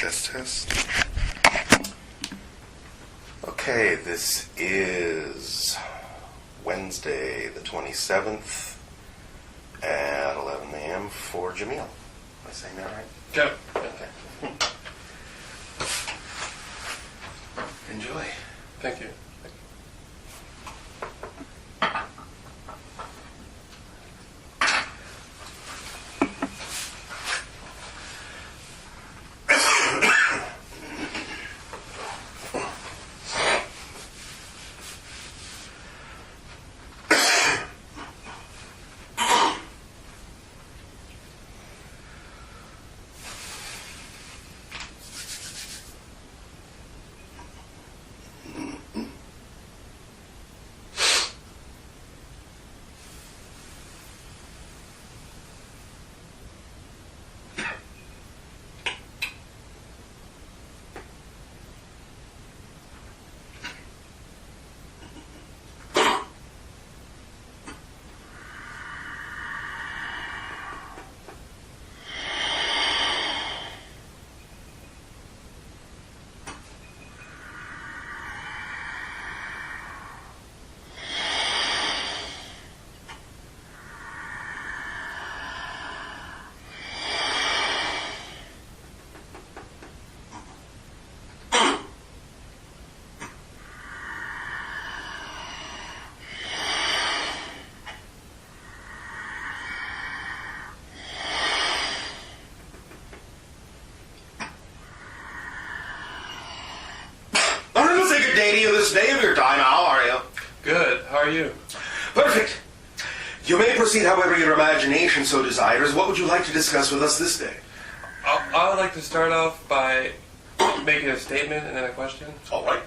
Test. Okay, this is Wednesday, the 27th at 11 a.m. for Jameel. Am I saying that right? Yep. Okay. Enjoy. Thank you. Day to you this day of your time. How are you? Good. How are you? Perfect. You may proceed however your imagination so desires. What would you like to discuss with us this day? I would like to start off by making a statement and then a question. All right.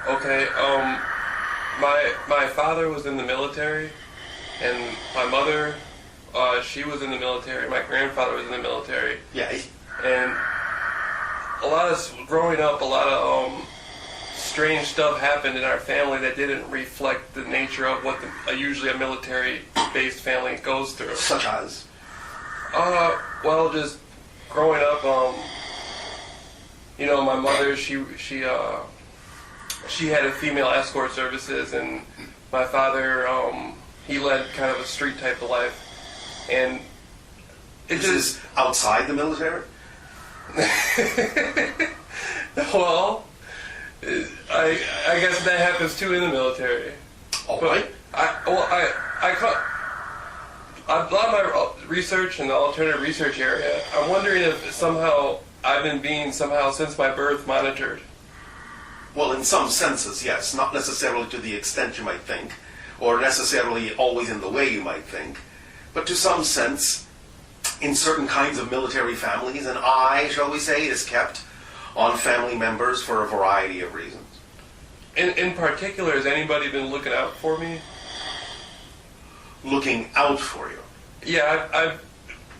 Okay. My father was in the military, and my mother, she was in the military. My grandfather was in the military. Yes. And growing up, a lot of strange stuff happened in our family that didn't reflect the nature of what usually a military-based family goes through. Such as? Well, just growing up, my mother, she had a female escort services, and my father, he led kind of a street type of life, and This is outside the military? Well, I guess that happens too in the military. All right. A lot of my research in the alternative research area, I'm wondering if somehow I've been being since my birth monitored. Well, in some senses, yes. Not necessarily to the extent you might think, or necessarily always in the way you might think, but to some sense, in certain kinds of military families, an eye, shall we say, is kept on family members for a variety of reasons. In particular, has anybody been looking out for me? Looking out for you? Yeah,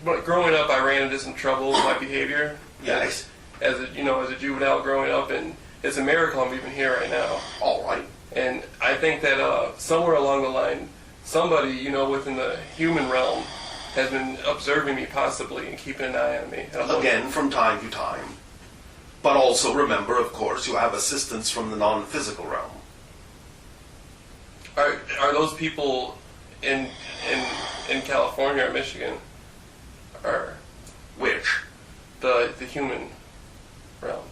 growing up, I ran into some trouble with my behavior. Yes. As a juvenile growing up, and it's a miracle I'm even here right now. All right. And I think that somewhere along the line, somebody, within the human realm has been observing me possibly and keeping an eye on me. Again, from time to time. But also remember, of course, you have assistance from the non-physical realm. Are those people in California or Michigan? Or Which? the human realm?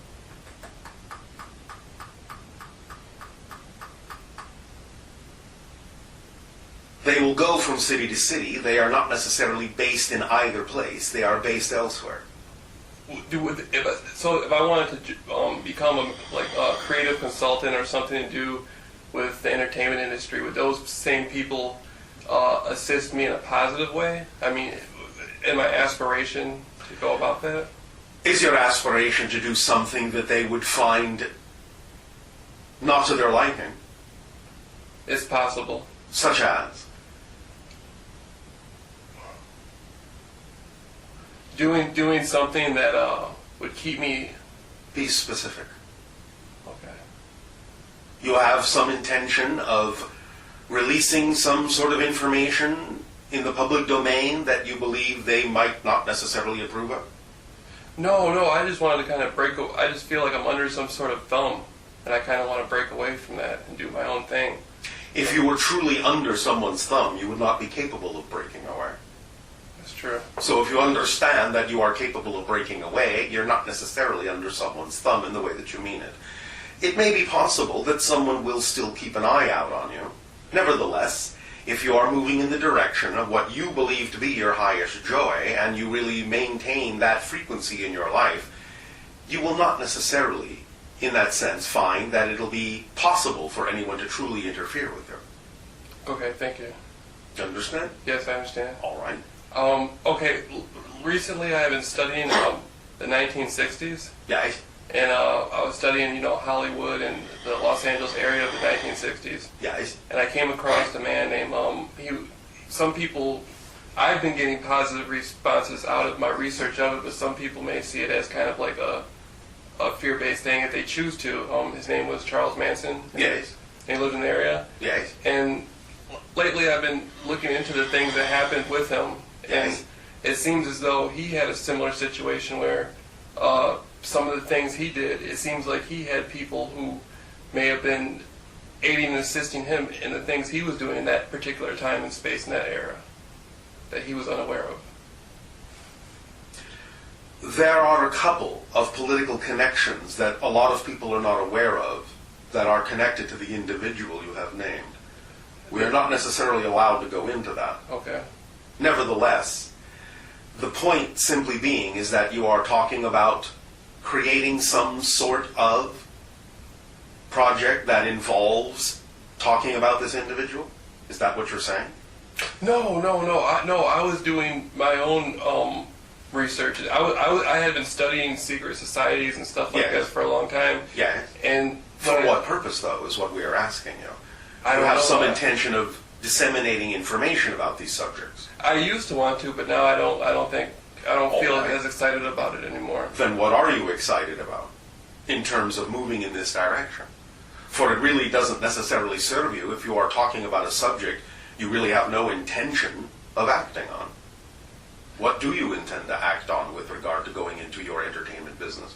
They will go from city to city. They are not necessarily based in either place. They are based elsewhere. If I wanted to become a creative consultant or something to do with the entertainment industry, would those same people assist me in a positive way? I mean, in my aspiration to go about that? Is your aspiration to do something that they would find not to their liking? It's possible. Such as? Doing something that would keep me... Be specific. Okay. You have some intention of releasing some sort of information in the public domain that you believe they might not necessarily approve of? No, I just wanted to kind of I just feel like I'm under some sort of thumb, and I kind of want to break away from that and do my own thing. If you were truly under someone's thumb, you would not be capable of breaking away. That's true. So if you understand that you are capable of breaking away, you're not necessarily under someone's thumb in the way that you mean it. It may be possible that someone will still keep an eye out on you. Nevertheless, if you are moving in the direction of what you believe to be your highest joy, and you really maintain that frequency in your life, you will not necessarily, in that sense, find that it'll be possible for anyone to truly interfere with you. Okay, thank you. You understand? Yes, I understand. All right. Okay, recently I have been studying the 1960s. Yeah. And I was studying, Hollywood and the Los Angeles area of the 1960s. Yes. And I came across a man named, some people, I've been getting positive responses out of my research of it, but some people may see it as kind of like a fear-based thing if they choose to. His name was Charles Manson. Yes. And he lived in the area. Yes. And lately I've been looking into the things that happened with him. Yes. And it seems as though he had a similar situation where some of the things he did, it seems like he had people who may have been aiding and assisting him in the things he was doing in that particular time and space in that era that he was unaware of. There are a couple of political connections that a lot of people are not aware of that are connected to the individual you have named. We are not necessarily allowed to go into that. Okay. Nevertheless, the point simply being is that you are talking about creating some sort of project that involves talking about this individual? Is that what you're saying? No. I was doing my own research. I had been studying secret societies and stuff like that for a long time. Yeah. And for what purpose, though, is what we are asking you. I you don't have know some that. intention of disseminating information about these subjects. I used to want to, but now I don't feel Okay. as excited about it anymore. Then what are you excited about in terms of moving in this direction? For it really doesn't necessarily serve you if you are talking about a subject you really have no intention of acting on. What do you intend to act on with regard to going into your entertainment business?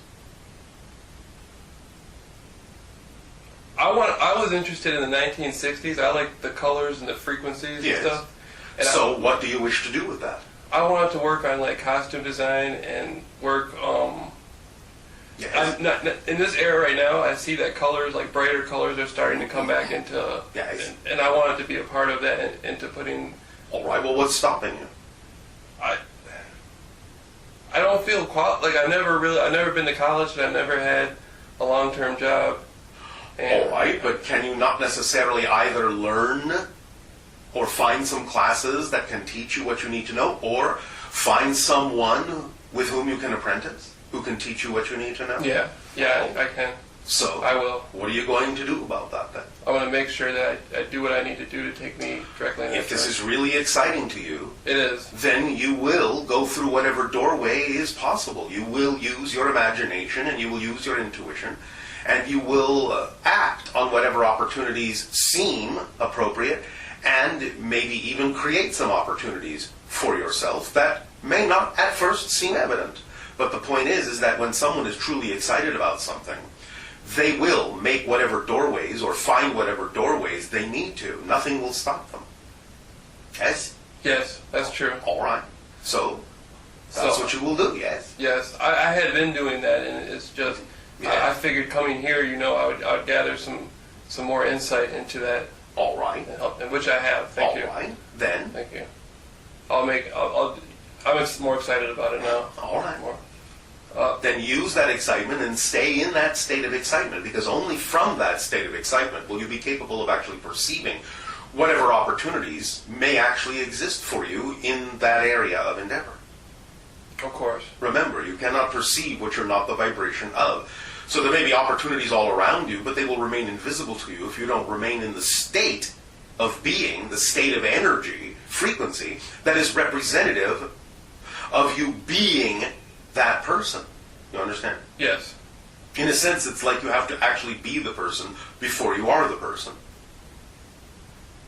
I was interested in the 1960s. I liked the colors and the frequencies Yes. and stuff. And So what do you wish to do with that? I wanted to work on like costume design and work. Yes. I'm not, in this era right now, I see that colors, like brighter colors, are starting to come back into. Yes. And I wanted to be a part of that and into putting. All right, well, what's stopping you? I don't feel I've never been to college and I've never had a long-term job. And All right, but can you not necessarily either learn or find some classes that can teach you what you need to know, or find someone with whom you can apprentice, who can teach you what you need to know? Yeah, I can. So, I will. What are you going to do about that then? I want to make sure that I do what I need to do to take me directly in that If this is direction. really exciting to you, It is. then you will go through whatever doorway is possible. You will use your imagination and you will use your intuition, and you will act on whatever opportunities seem appropriate, and maybe even create some opportunities for yourself that may not at first seem evident. But the point is that when someone is truly excited about something, they will make whatever doorways or find whatever doorways they need to. Nothing will stop them. Yes? Yes, that's true. All right. So, that's what you will do, yes? Yes, I had been doing that, and it's just Yeah. I figured coming here, I would gather some more insight into that, All right. and which I have. Thank you. All right. Then, Thank you. I'm more excited about it now. all right. More. Then use that excitement and stay in that state of excitement, because only from that state of excitement will you be capable of actually perceiving whatever opportunities may actually exist for you in that area of endeavor. Of course. Remember, you cannot perceive what you're not the vibration of. So there may be opportunities all around you, but they will remain invisible to you if you don't remain in the state of being, the state of energy, frequency, that is representative of you being that person. You understand? Yes. In a sense, it's like you have to actually be the person before you are the person.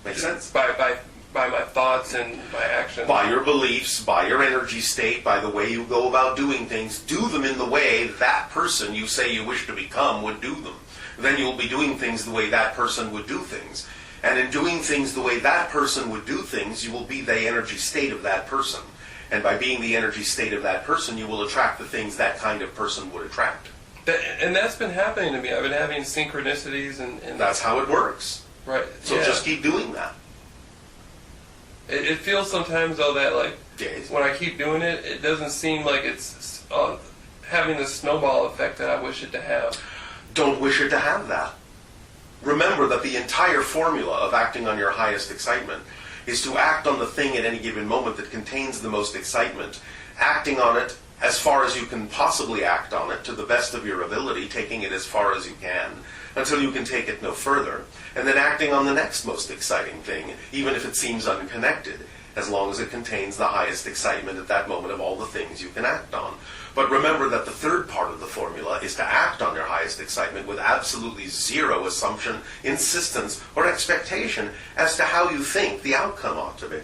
Make sense? By by my thoughts and my actions. By your beliefs, by your energy state, by the way you go about doing things. Do them in the way that person you say you wish to become would do them. Then you'll be doing things the way that person would do things. And in doing things the way that person would do things, you will be the energy state of that person. And by being the energy state of that person, you will attract the things that kind of person would attract. And that's been happening to me. I've been having synchronicities and that's how it works. Right. So just keep doing that. It feels sometimes, though, that like Yes. when I keep doing it, it doesn't seem like it's having the snowball effect that I wish it to have. Don't wish it to have that. Remember that the entire formula of acting on your highest excitement is to act on the thing at any given moment that contains the most excitement, acting on it as far as you can possibly act on it to the best of your ability, taking it as far as you can, until you can take it no further, and then acting on the next most exciting thing, even if it seems unconnected, as long as it contains the highest excitement at that moment of all the things you can act on. But remember that the third part of the formula is to act on your highest excitement with absolutely zero assumption, insistence, or expectation as to how you think the outcome ought to be.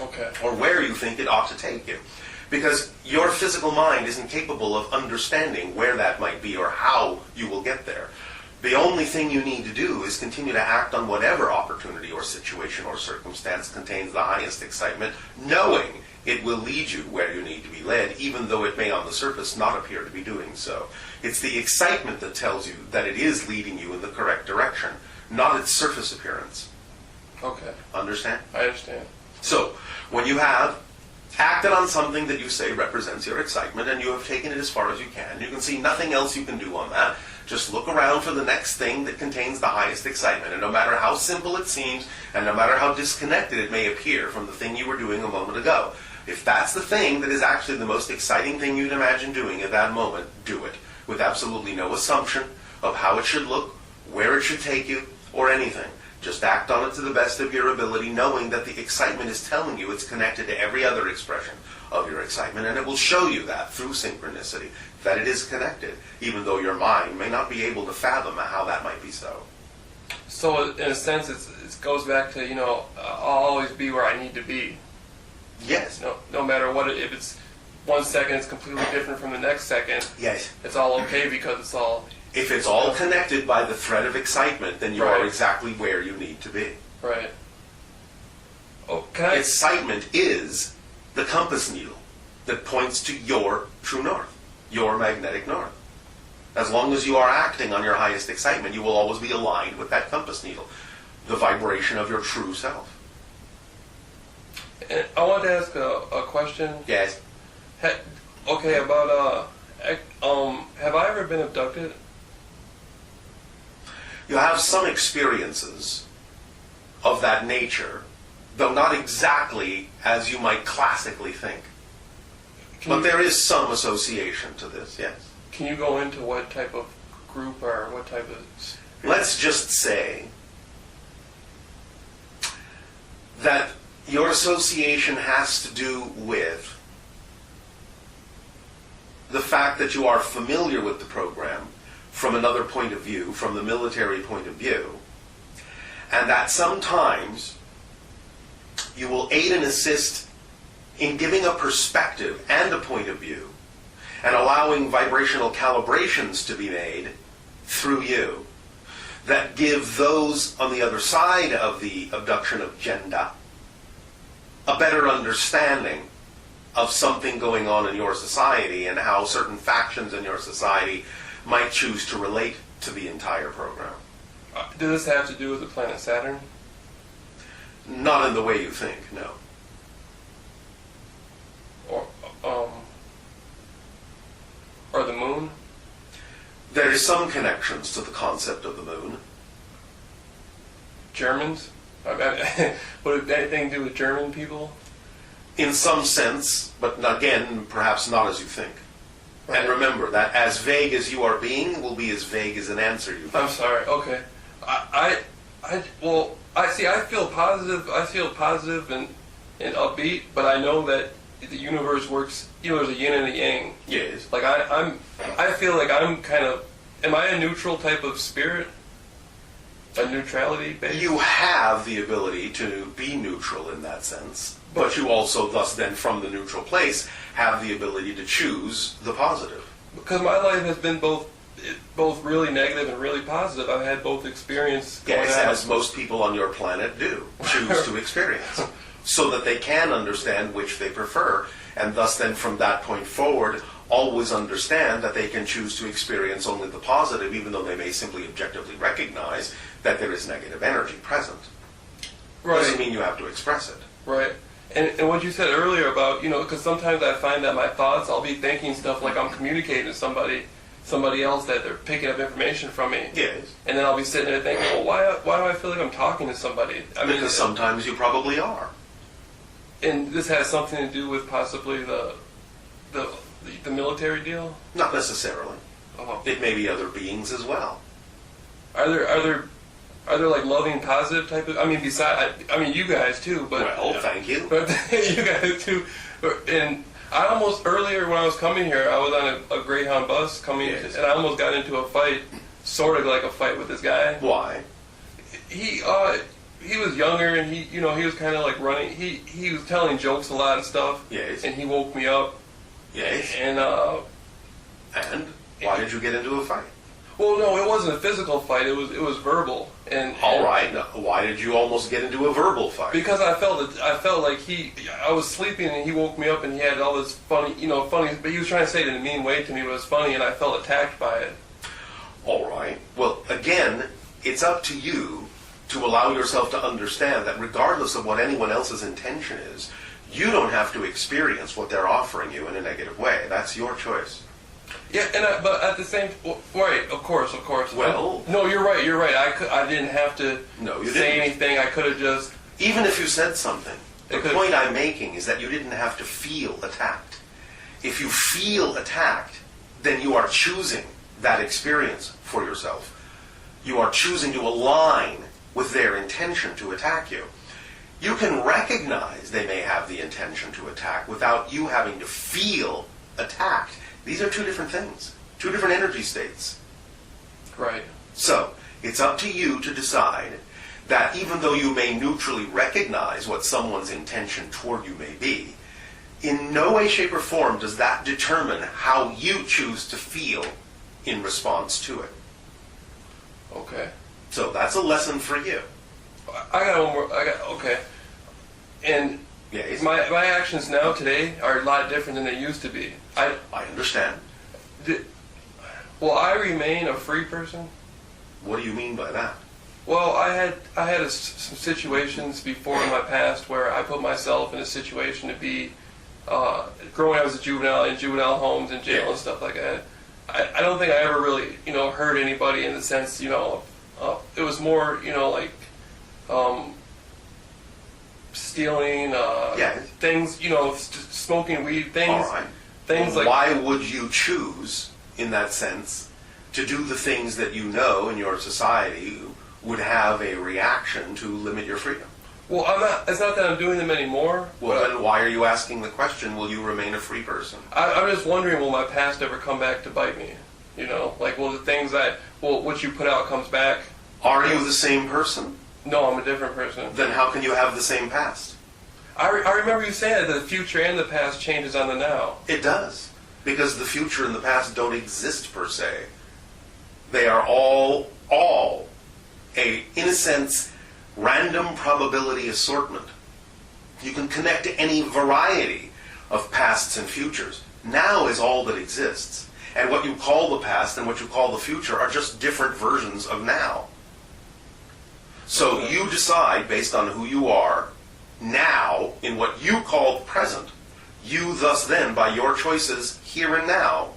Okay. Or where you think it ought to take you. Because your physical mind isn't capable of understanding where that might be or how you will get there. The only thing you need to do is continue to act on whatever opportunity or situation or circumstance contains the highest excitement, knowing it will lead you where you need to be led, even though it may on the surface not appear to be doing so. It's the excitement that tells you that it is leading you in the correct direction, not its surface appearance. Okay. Understand? I understand. So, when you have acted on something that you say represents your excitement, and you have taken it as far as you can see nothing else you can do on that, just look around for the next thing that contains the highest excitement, and no matter how simple it seems, and no matter how disconnected it may appear from the thing you were doing a moment ago, if that's the thing that is actually the most exciting thing you'd imagine doing at that moment, do it, with absolutely no assumption of how it should look, where it should take you, or anything. Just act on it to the best of your ability, knowing that the excitement is telling you it's connected to every other expression of your excitement, and it will show you that through synchronicity, that it is connected, even though your mind may not be able to fathom how that might be so. So in a sense, it goes back to, I'll always be where I need to be. Yes. No matter what, if it's 1 second, it's completely different from the next second. Yes. It's all okay because it's all... If it's all connected by the thread of excitement, then you Right. are exactly where you need to be. Right. Oh, can I... Excitement is the compass needle that points to your true north, your magnetic north. As long as you are acting on your highest excitement, you will always be aligned with that compass needle, the vibration of your true self. And I wanted to ask a question. Yes. Okay, about, have I ever been abducted? You have some experiences of that nature, though not exactly as you might classically think. But there is some association to this, yes. Can you go into what type of group or what type of... Let's just say that your association has to do with the fact that you are familiar with the program from another point of view, from the military point of view, and that sometimes you will aid and assist in giving a perspective and a point of view and allowing vibrational calibrations to be made through you that give those on the other side of the abduction agenda a better understanding of something going on in your society and how certain factions in your society might choose to relate to the entire program. Does this have to do with the planet Saturn? Not in the way you think, no. Or the moon? There is some connections to the concept of the moon. Germans? Would it have anything to do with German people? In some sense, but again, perhaps not as you think. Right. And remember that as vague as you are being will be as vague as an answer you give. I'm sorry. Okay. I feel positive and upbeat, but I know that the universe works. There's a yin and a yang. Yes. Like I feel like I'm kind of. Am I a neutral type of spirit? a neutrality base? You have the ability to be neutral in that sense, but you also thus then from the neutral place have the ability to choose the positive. Because my life has been both really negative and really positive. I've had both experience going Yes, out. as most people on your planet do, choose to experience, so that they can understand which they prefer, and thus then from that point forward, always understand that they can choose to experience only the positive, even though they may simply objectively recognize that there is negative energy present. Right. Doesn't mean you have to express it. Right. And what you said earlier about, because sometimes I find that my thoughts, I'll be thinking stuff like I'm communicating to somebody else, that they're picking up information from me. Yes. And then I'll be sitting there thinking, well, why do I feel like I'm talking to somebody? I mean, Because sometimes you probably are. And this has something to do with possibly the military deal? Not necessarily. Oh. It may be other beings as well. Are there like loving, positive type of? I mean, you guys too, but Well, thank you. But you guys too, and I almost earlier when I was coming here, I was on a Greyhound bus coming, Yes. and I almost got into a fight, sort of like a fight with this guy. Why? He was younger, and he was kind of like running. He was telling jokes a lot and stuff. Yes. And he woke me up. Yes. And And why did you get into a fight? well, no, it wasn't a physical fight. It was verbal. And All right. Now, why did you almost get into a verbal fight? because I felt like I was sleeping and he woke me up and he had all this funny, but he was trying to say it in a mean way to me, but it was funny, and I felt attacked by it. All right. Well, again, it's up to you to allow yourself to understand that regardless of what anyone else's intention is, you don't have to experience what they're offering you in a negative way. That's your choice. Yeah, but at the same, right? Of course. Well, no, you're right. I didn't have to No, you say didn't. anything. I could have just. Even if you said something, the Because- point I'm making is that you didn't have to feel attacked. If you feel attacked, then you are choosing that experience for yourself. You are choosing to align with their intention to attack you. You can recognize they may have the intention to attack without you having to feel attacked. These are two different things, two different energy states. Right. So, it's up to you to decide that even though you may neutrally recognize what someone's intention toward you may be, in no way, shape, or form does that determine how you choose to feel in response to it. Okay. So that's a lesson for you. I got one more. Okay. And Yes, my actions now today are a lot different than they used to be. I understand. Will I remain a free person? What do you mean by that? Well, I had some situations before in my past where I put myself in a situation to be growing up as a juvenile in juvenile homes and jail and stuff like that. I don't think I ever really hurt anybody in the sense it was more like stealing things smoking weed things. All right. Things Well, like why would you choose, in that sense, to do the things that you know in your society would have a reaction to limit your freedom? well, I'm not. It's not that I'm doing them anymore. Well, but then why are you asking the question, will you remain a free person? I'm just wondering, will my past ever come back to bite me? Like will the things what you put out comes back? Are you the same person? No, I'm a different person. Then how can you have the same past? I remember you saying that the future and the past changes on the now. It does. Because the future and the past don't exist per se. They are all in a sense, random probability assortment. You can connect to any variety of pasts and futures. Now is all that exists. And what you call the past and what you call the future are just different versions of now. So you decide, based on who you are, now, in what you call the present, you thus then, by your choices here and now,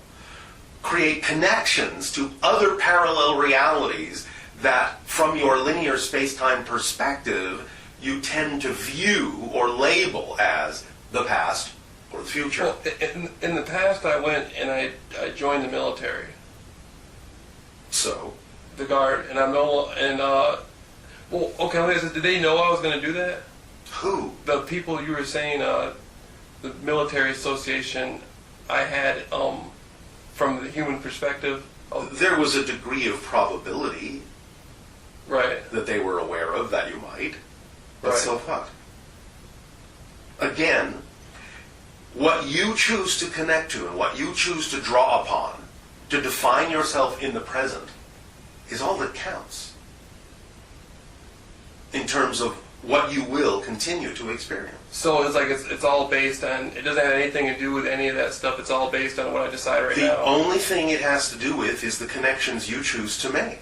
create connections to other parallel realities that, from your linear space-time perspective, you tend to view or label as the past or the future. Well, in the past, I went and I joined the military, So, the Guard, and I'm no and well, okay. Let me ask, did they know I was going to do that? who? The people you were saying, the military association, I had from the human perspective. There was a degree of probability. Right. that they were aware of that you might. But Right. so what? Again, what you choose to connect to and what you choose to draw upon to define yourself in the present is all that counts in terms of what you will continue to experience. So it's like it's all based on, it doesn't have anything to do with any of that stuff. It's all based on what I decide right now. The only thing it has to do with is the connections you choose to make.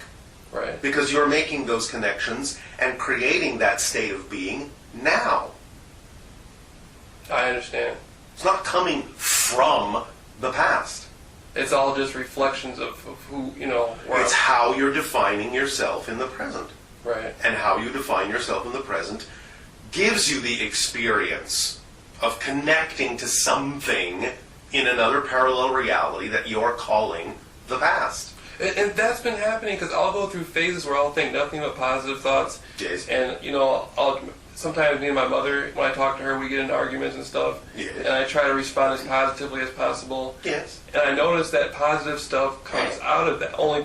Right. Because you're making those connections and creating that state of being now. I understand. It's not coming from the past. It's all just reflections of who, where It's how you're defining yourself in the present. Right. And how you define yourself in the present gives you the experience of connecting to something in another parallel reality that you're calling the past. And that's been happening because I'll go through phases where I'll think nothing but positive thoughts. Yes. And, sometimes me and my mother, when I talk to her, we get into arguments and stuff. Yes. And I try to respond as positively as possible. Yes. And I notice that positive stuff comes out of that. I only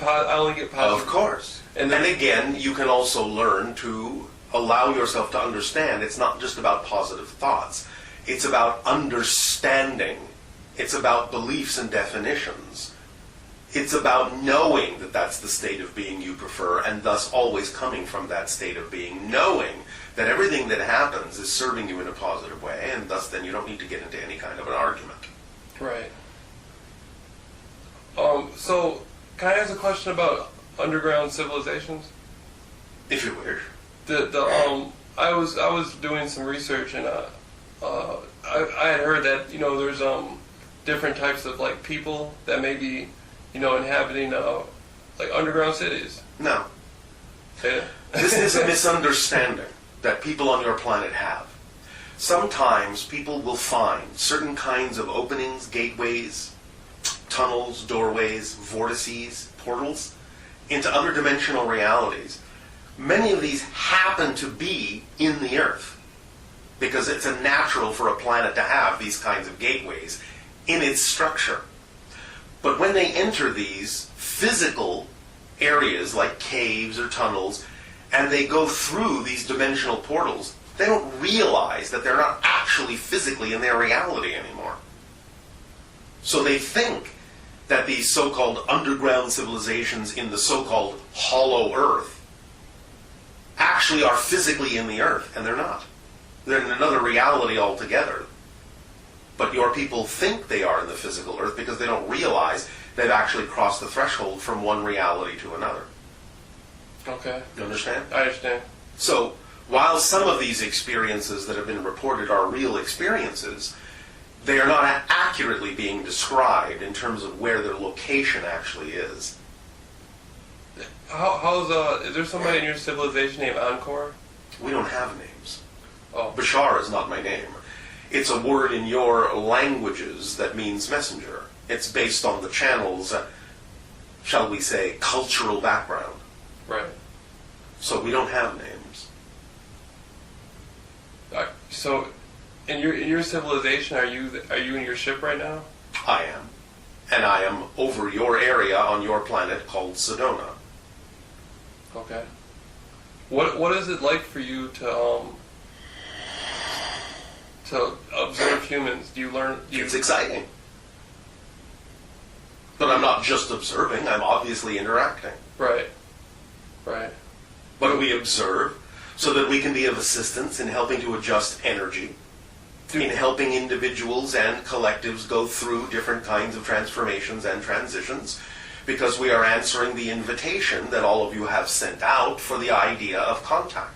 get positive. Of course. And And again, you can also learn to allow yourself to understand it's not just about positive thoughts. It's about understanding. It's about beliefs and definitions. It's about knowing that that's the state of being you prefer and thus always coming from that state of being, knowing that everything that happens is serving you in a positive way and thus then you don't need to get into any kind of an argument. Right. So, can I ask a question about underground civilizations? If you wish. I was doing some research and I had heard that there's different types of like people that may be inhabiting like underground cities. No. Yeah. This is a misunderstanding that people on your planet have. Sometimes people will find certain kinds of openings, gateways, tunnels, doorways, vortices, portals into other dimensional realities. Many of these happen to be in the Earth because it's a natural for a planet to have these kinds of gateways in its structure. But when they enter these physical areas like caves or tunnels and they go through these dimensional portals, they don't realize that they're not actually physically in their reality anymore. So they think that these so-called underground civilizations in the so-called hollow Earth actually are physically in the Earth, and they're not. They're in another reality altogether. But your people think they are in the physical Earth because they don't realize they've actually crossed the threshold from one reality to another. Okay. You understand? I understand. So, while some of these experiences that have been reported are real experiences, they are not accurately being described in terms of where their location actually is. Is there somebody in your civilization named Encore? We don't have names. Oh. Bashar is not my name. It's a word in your languages that means messenger. It's based on the channel's, shall we say, cultural background. Right. So we don't have names. So, in your civilization, are you in your ship right now? I am. And I am over your area on your planet called Sedona. Okay. What is it like for you to observe humans? Do you learn? It's exciting. But I'm not just observing, I'm obviously interacting. Right. Right. But we observe so that we can be of assistance in helping to adjust energy, in helping individuals and collectives go through different kinds of transformations and transitions, because we are answering the invitation that all of you have sent out for the idea of contact.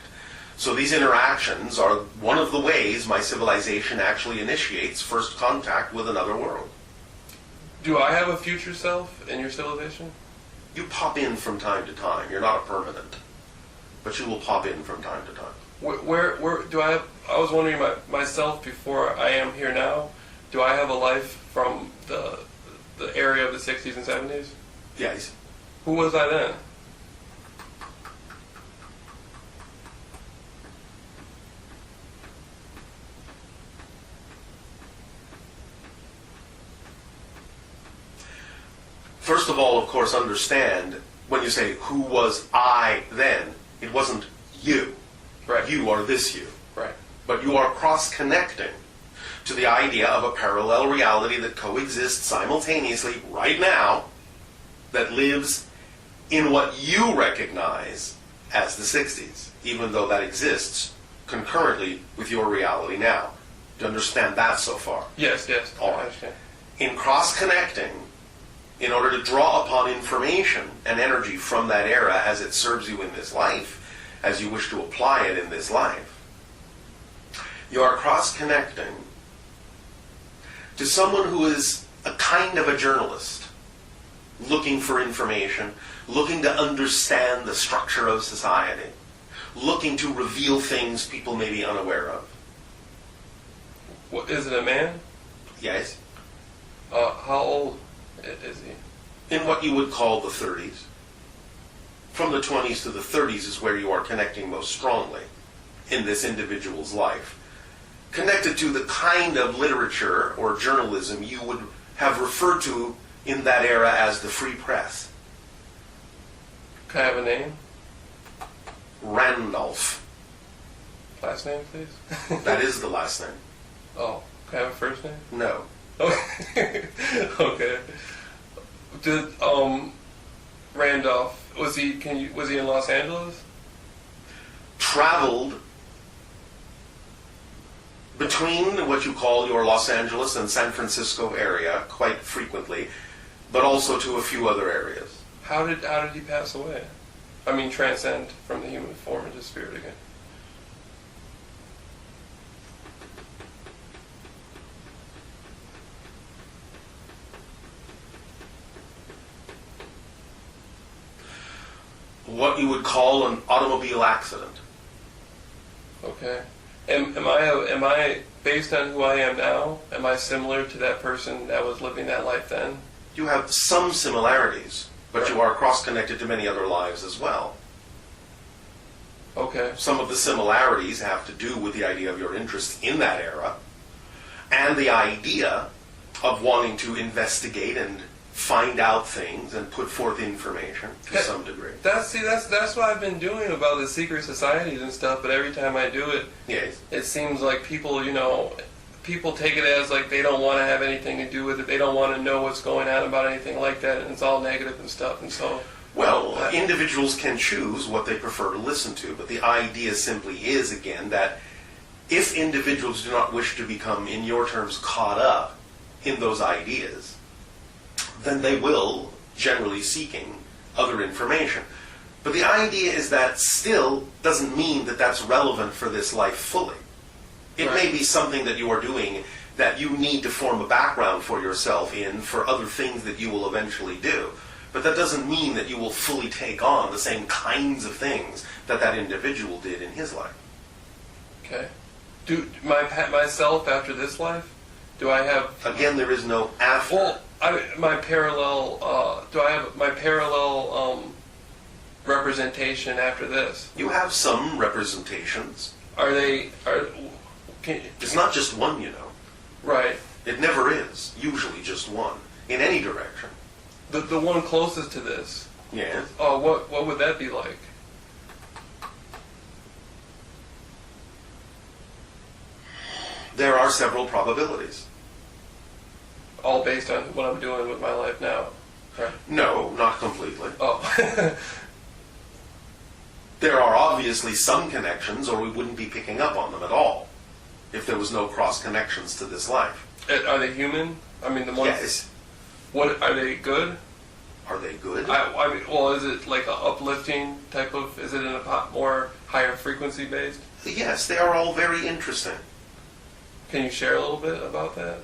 So these interactions are one of the ways my civilization actually initiates first contact with another world. Do I have a future self in your civilization? You pop in from time to time. You're not a permanent. But you will pop in from time to time. Where do I have? I was wondering myself before I am here now. Do I have a life from the area of the 60s and 70s? Yes. Who was I then? First of all, of course, understand when you say, who was I then? It wasn't you. Right. You are this you. Right. But you are cross-connecting to the idea of a parallel reality that coexists simultaneously right now, that lives in what you recognize as the 60s, even though that exists concurrently with your reality now. Do you understand that so far? Yes, yes. All I right. understand. In cross-connecting, in order to draw upon information and energy from that era as it serves you in this life, as you wish to apply it in this life, you are cross-connecting to someone who is a kind of a journalist, looking for information, looking to understand the structure of society, looking to reveal things people may be unaware of. What, is it a man? Yes? How old is he? In what you would call the 30s. From the 20s to the 30s is where you are connecting most strongly in this individual's life. Connected to the kind of literature or journalism you would have referred to in that era as the free press. Can I have a name? Randolph. Last name, please? That is the last name. Oh, can I have a first name? No. Okay. Okay. Did Randolph was he in Los Angeles? Traveled between what you call your Los Angeles and San Francisco area quite frequently, but also to a few other areas. How did he pass away? I mean, transcend from the human form into spirit again. What you would call an automobile accident. Okay. Am I based on who I am now? Am I similar to that person that was living that life then? You have some similarities, but Right. you are cross-connected to many other lives as well. Okay. Some of the similarities have to do with the idea of your interest in that era and the idea of wanting to investigate and find out things and put forth information to some degree. That's what I've been doing about the secret societies and stuff. But every time I do it, Yes. it seems like people take it as like they don't want to have anything to do with it. They don't want to know what's going on about anything like that, and it's all negative and stuff. And so, Well, individuals can choose what they prefer to listen to, but the idea simply is, again, that if individuals do not wish to become, in your terms, caught up in those ideas, then they will, generally seeking, other information. But the idea is that still doesn't mean that that's relevant for this life fully. It may be something that you are doing that you need to form a background for yourself in for other things that you will eventually do. But that doesn't mean that you will fully take on the same kinds of things that that individual did in his life. okay. Do myself after this life? Do I have? Again, there is no after. Well, my parallel. Do I have my parallel representation after this? You have some representations. Are they? It's not just one, you know. Right. It never is. Usually just one. In any direction. The one closest to this. Yeah. Oh, what would that be like? There are several probabilities. All based on what I'm doing with my life now. Right. No, not completely. Oh. There are obviously some connections, or we wouldn't be picking up on them at all if there was no cross connections to this life. Are they human? I mean, the ones. Yes. What are they good? Are they good? I mean, well, is it like an uplifting type of? Is it in a more higher frequency based? Yes, they are all very interesting. Can you share a little bit about that?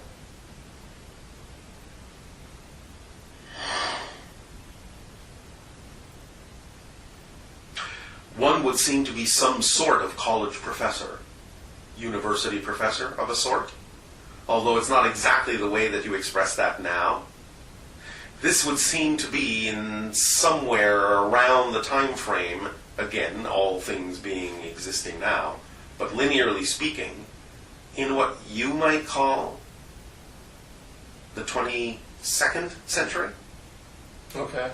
One would seem to be some sort of college professor, university professor of a sort, although it's not exactly the way that you express that now. This would seem to be in somewhere around the time frame, again, all things being existing now, but linearly speaking, in what you might call the 22nd century. Okay.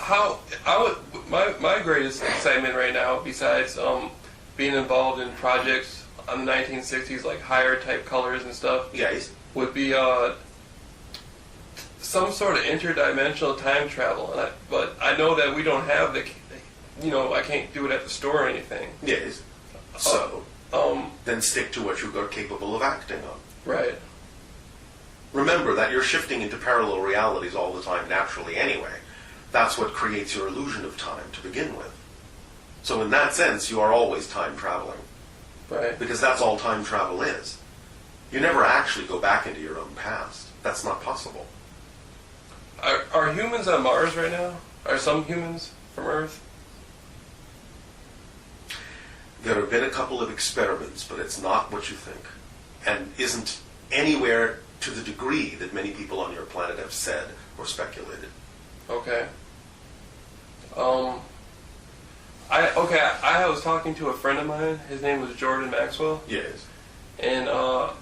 how I would my greatest excitement right now, besides being involved in projects on the 1960s like higher type colors and stuff, Yes. would be some sort of interdimensional time travel. But I know that we don't have I can't do it at the store or anything. Yes. So, then stick to what you're capable of acting on. Right. Remember that you're shifting into parallel realities all the time naturally anyway. That's what creates your illusion of time to begin with. So in that sense, you are always time traveling. Right. Because that's all time travel is. You never actually go back into your own past. That's not possible. Are humans on Mars right now? Are some humans from Earth? There have been a couple of experiments, but it's not what you think. And isn't anywhere to the degree that many people on your planet have said or speculated. Okay. I was talking to a friend of mine. His name was Jordan Maxwell. Yes. And I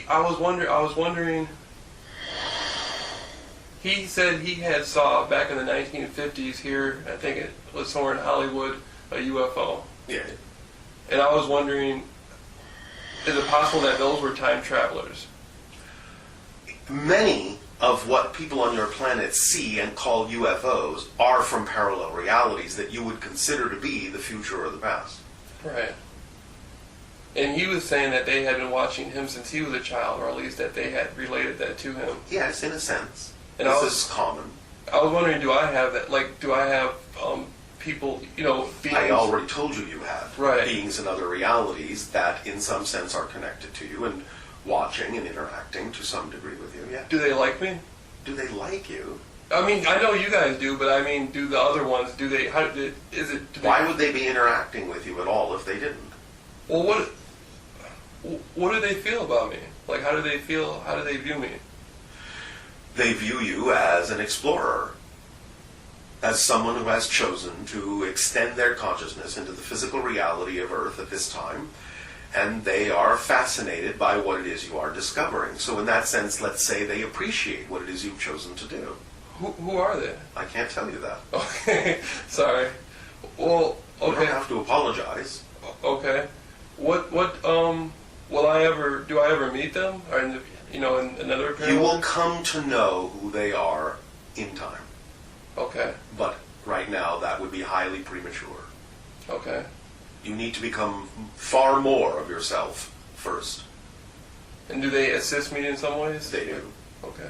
was wondering. He said he had saw back in the 1950s here. I think it was somewhere in Hollywood, a UFO. Yeah. And I was wondering, is it possible that those were time travelers? Many of what people on your planet see and call UFOs are from parallel realities that you would consider to be the future or the past. Right. And he was saying that they had been watching him since he was a child, or at least that they had related that to him. Yes, in a sense. And this is common. I was wondering, do I have that? Like, do I have people, beings? I already told you have Right. beings in other realities that in some sense are connected to you and watching and interacting to some degree with you, yeah. Do they like me? Do they like you? I mean, I know you guys do, but I mean, do the other ones, do they, Why would they be interacting with you at all if they didn't? Well, what do they feel about me? Like, how do they view me? They view you as an explorer, as someone who has chosen to extend their consciousness into the physical reality of Earth at this time, and they are fascinated by what it is you are discovering. So in that sense, let's say they appreciate what it is you've chosen to do. Who are they? I can't tell you that. Okay, sorry. Well, okay. You don't have to apologize. Okay. Do I ever meet them? Or in another period? You will come to know who they are in time. Okay. But right now, that would be highly premature. Okay. You need to become far more of yourself first. And do they assist me in some ways? They do. Okay.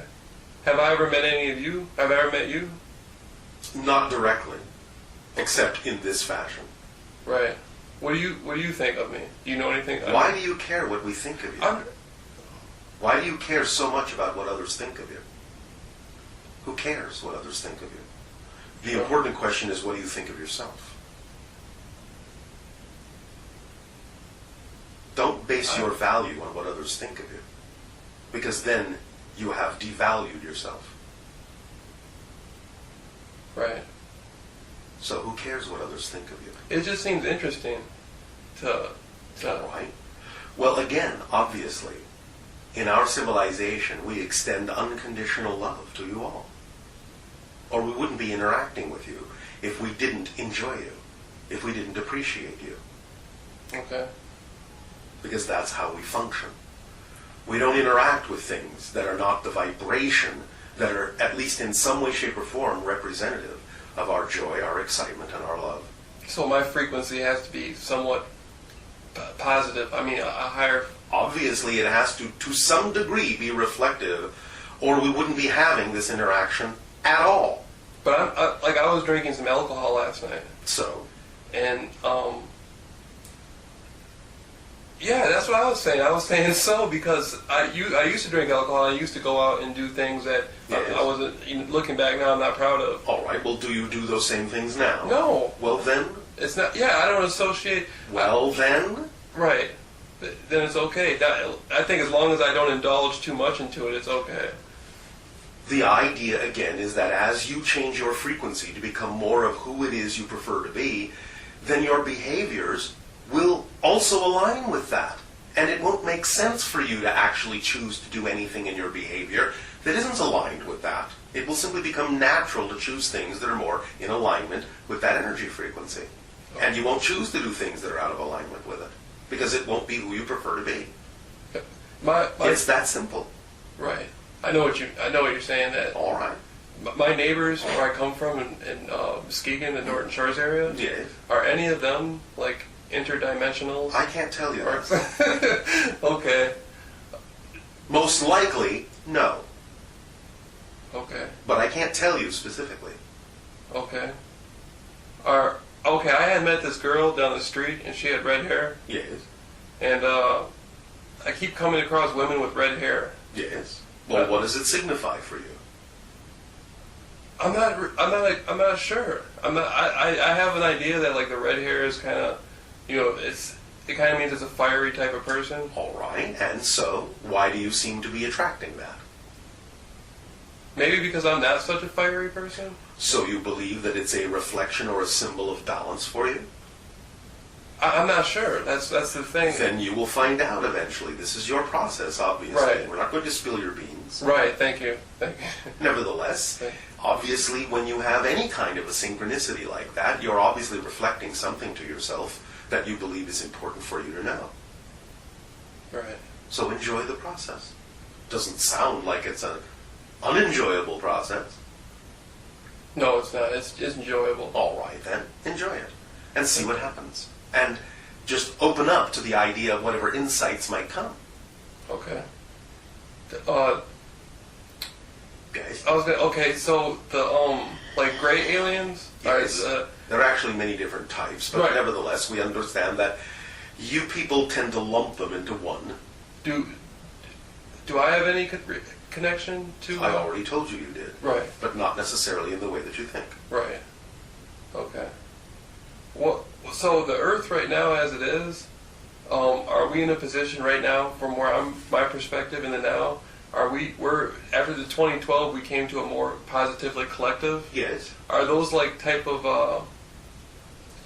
Have I ever met any of you? Have I ever met you? Not directly, except in this fashion. Right. What do you think of me? Do you know anything? Why do you care what we think of you? Why do you care so much about what others think of you? Who cares what others think of you? The important question is, what do you think of yourself? Don't base your value on what others think of you, because then you have devalued yourself. Right. So who cares what others think of you? It just seems interesting to Right. Well, again, obviously, in our civilization, we extend unconditional love to you all. Or we wouldn't be interacting with you if we didn't enjoy you, if we didn't appreciate you. Okay. Because that's how we function. We don't interact with things that are not the vibration that are, at least in some way, shape, or form, representative of our joy, our excitement, and our love. So my frequency has to be somewhat positive. I mean, a higher... Obviously, it has to some degree, be reflective, or we wouldn't be having this interaction at all. But I was drinking some alcohol last night. So? And, yeah, that's what I was saying. I was saying so because I used to drink alcohol. I used to go out and do things that Yes. I wasn't, looking back now, I'm not proud of. All right, well, do you do those same things now? No. Well, then? It's not, yeah, I don't associate... Well, then? Right. Then it's okay. I think as long as I don't indulge too much into it, it's okay. The idea, again, is that as you change your frequency to become more of who it is you prefer to be, then your behaviors will also align with that. And it won't make sense for you to actually choose to do anything in your behavior that isn't aligned with that. It will simply become natural to choose things that are more in alignment with that energy frequency. And you won't choose to do things that are out of alignment with it, because it won't be who you prefer to be. It's that simple. Right. I know what you're saying. That all right. My neighbors, where I come from in Muskegon, the Norton Shores area, Yes. Are any of them like interdimensionals? I can't tell you that. Okay. Most likely, no. Okay. But I can't tell you specifically. Okay. Okay, I had met this girl down the street, and she had red hair. Yes. And I keep coming across women with red hair. Yes. Well, what does it signify for you? I'm not sure. I have an idea that like the red hair is kind of, it kind of means it's a fiery type of person. All right. And so, why do you seem to be attracting that? Maybe because I'm not such a fiery person. So you believe that it's a reflection or a symbol of balance for you? I'm not sure. That's the thing. Then you will find out eventually. This is your process, obviously. Right. We're not going to spill your beans. Right. Thank you. Nevertheless, obviously, when you have any kind of a synchronicity like that, you're obviously reflecting something to yourself that you believe is important for you to know. Right. So enjoy the process. Doesn't sound like it's an unenjoyable process. No, it's not. It's enjoyable. All right, then. Enjoy it. And see what happens. And just open up to the idea of whatever insights might come. Okay. Guys? Okay, so the like gray aliens. Yes. There are actually many different types, but right. Nevertheless, we understand that you people tend to lump them into one. Do I have any connection to? I already told you did. Right. But not necessarily in the way that you think. Right. Okay. Well, so the Earth right now, as it is, are we in a position right now, from where my perspective in the now, we're after the 2012 we came to a more positively collective? Yes. Are those like type of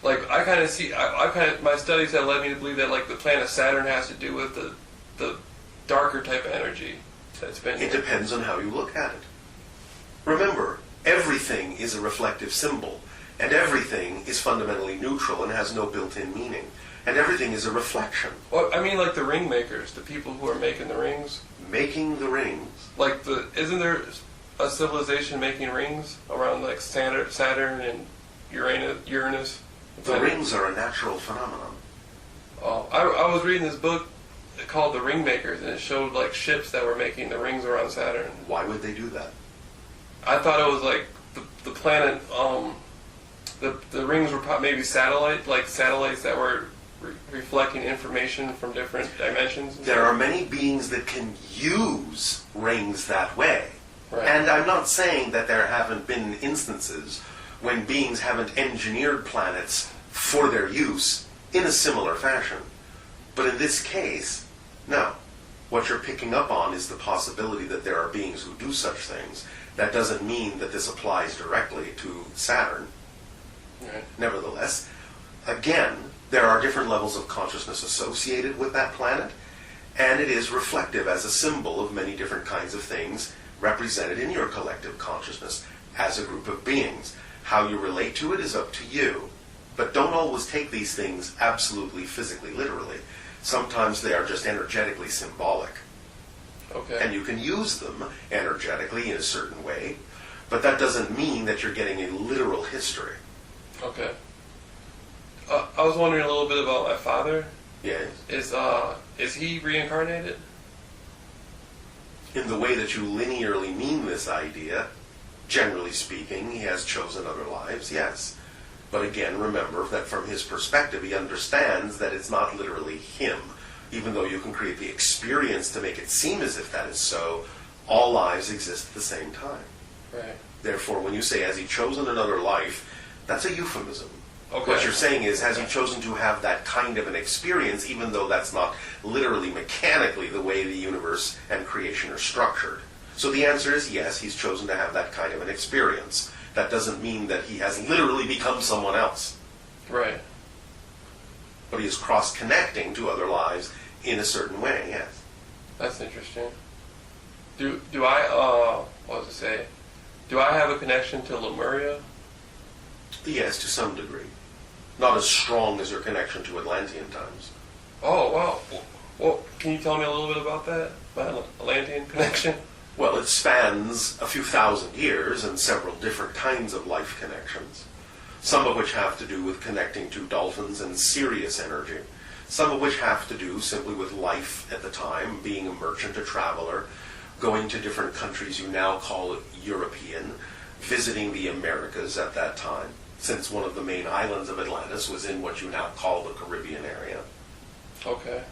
like I kind of see my studies have led me to believe that like the planet Saturn has to do with the darker type of energy that's been. It depends on how you look at it. Remember, everything is a reflective symbol, and everything is fundamentally neutral and has no built-in meaning, and everything is a reflection. Well, I mean, like the ring makers, the people who are making the rings. Making the rings. Like isn't there a civilization making rings around like Saturn and Uranus? The rings are a natural phenomenon. Oh, I was reading this book called The Ring Makers, and it showed like ships that were making the rings around Saturn. Why would they do that? I thought it was like the planet. The rings were maybe satellites that were reflecting information from different dimensions. There are many beings that can use rings that way. Right. And I'm not saying that there haven't been instances when beings haven't engineered planets for their use in a similar fashion. But in this case, no. What you're picking up on is the possibility that there are beings who do such things. That doesn't mean that this applies directly to Saturn. Right. Nevertheless, again, there are different levels of consciousness associated with that planet, and it is reflective as a symbol of many different kinds of things represented in your collective consciousness as a group of beings. How you relate to it is up to you, but don't always take these things absolutely physically literally. Sometimes they are just energetically symbolic. Okay. And you can use them energetically in a certain way, but that doesn't mean that you're getting a literal history. Okay. I was wondering a little bit about my father. Yes. Is he reincarnated? In the way that you linearly mean this idea, generally speaking, he has chosen other lives, yes. But again, remember that from his perspective, he understands that it's not literally him. Even though you can create the experience to make it seem as if that is so, all lives exist at the same time. Right. Therefore, when you say, has he chosen another life, that's a euphemism. Okay. What you're saying is, has he chosen to have that kind of an experience, even though that's not literally mechanically the way the universe and creation are structured? So the answer is yes, he's chosen to have that kind of an experience. That doesn't mean that he has literally become someone else. Right. But he is cross-connecting to other lives in a certain way, yes. That's interesting. Do I, what was I say? Do I have a connection to Lemuria? Yes, to some degree. Not as strong as your connection to Atlantean times. Oh, wow. Well, can you tell me a little bit about that? My Atlantean connection? Well, it spans a few thousand years and several different kinds of life connections. Some of which have to do with connecting to dolphins and Sirius energy. Some of which have to do simply with life at the time, being a merchant, a traveler, going to different countries you now call European, visiting the Americas at that time, since one of the main islands of Atlantis was in what you now call the Caribbean area. Okay.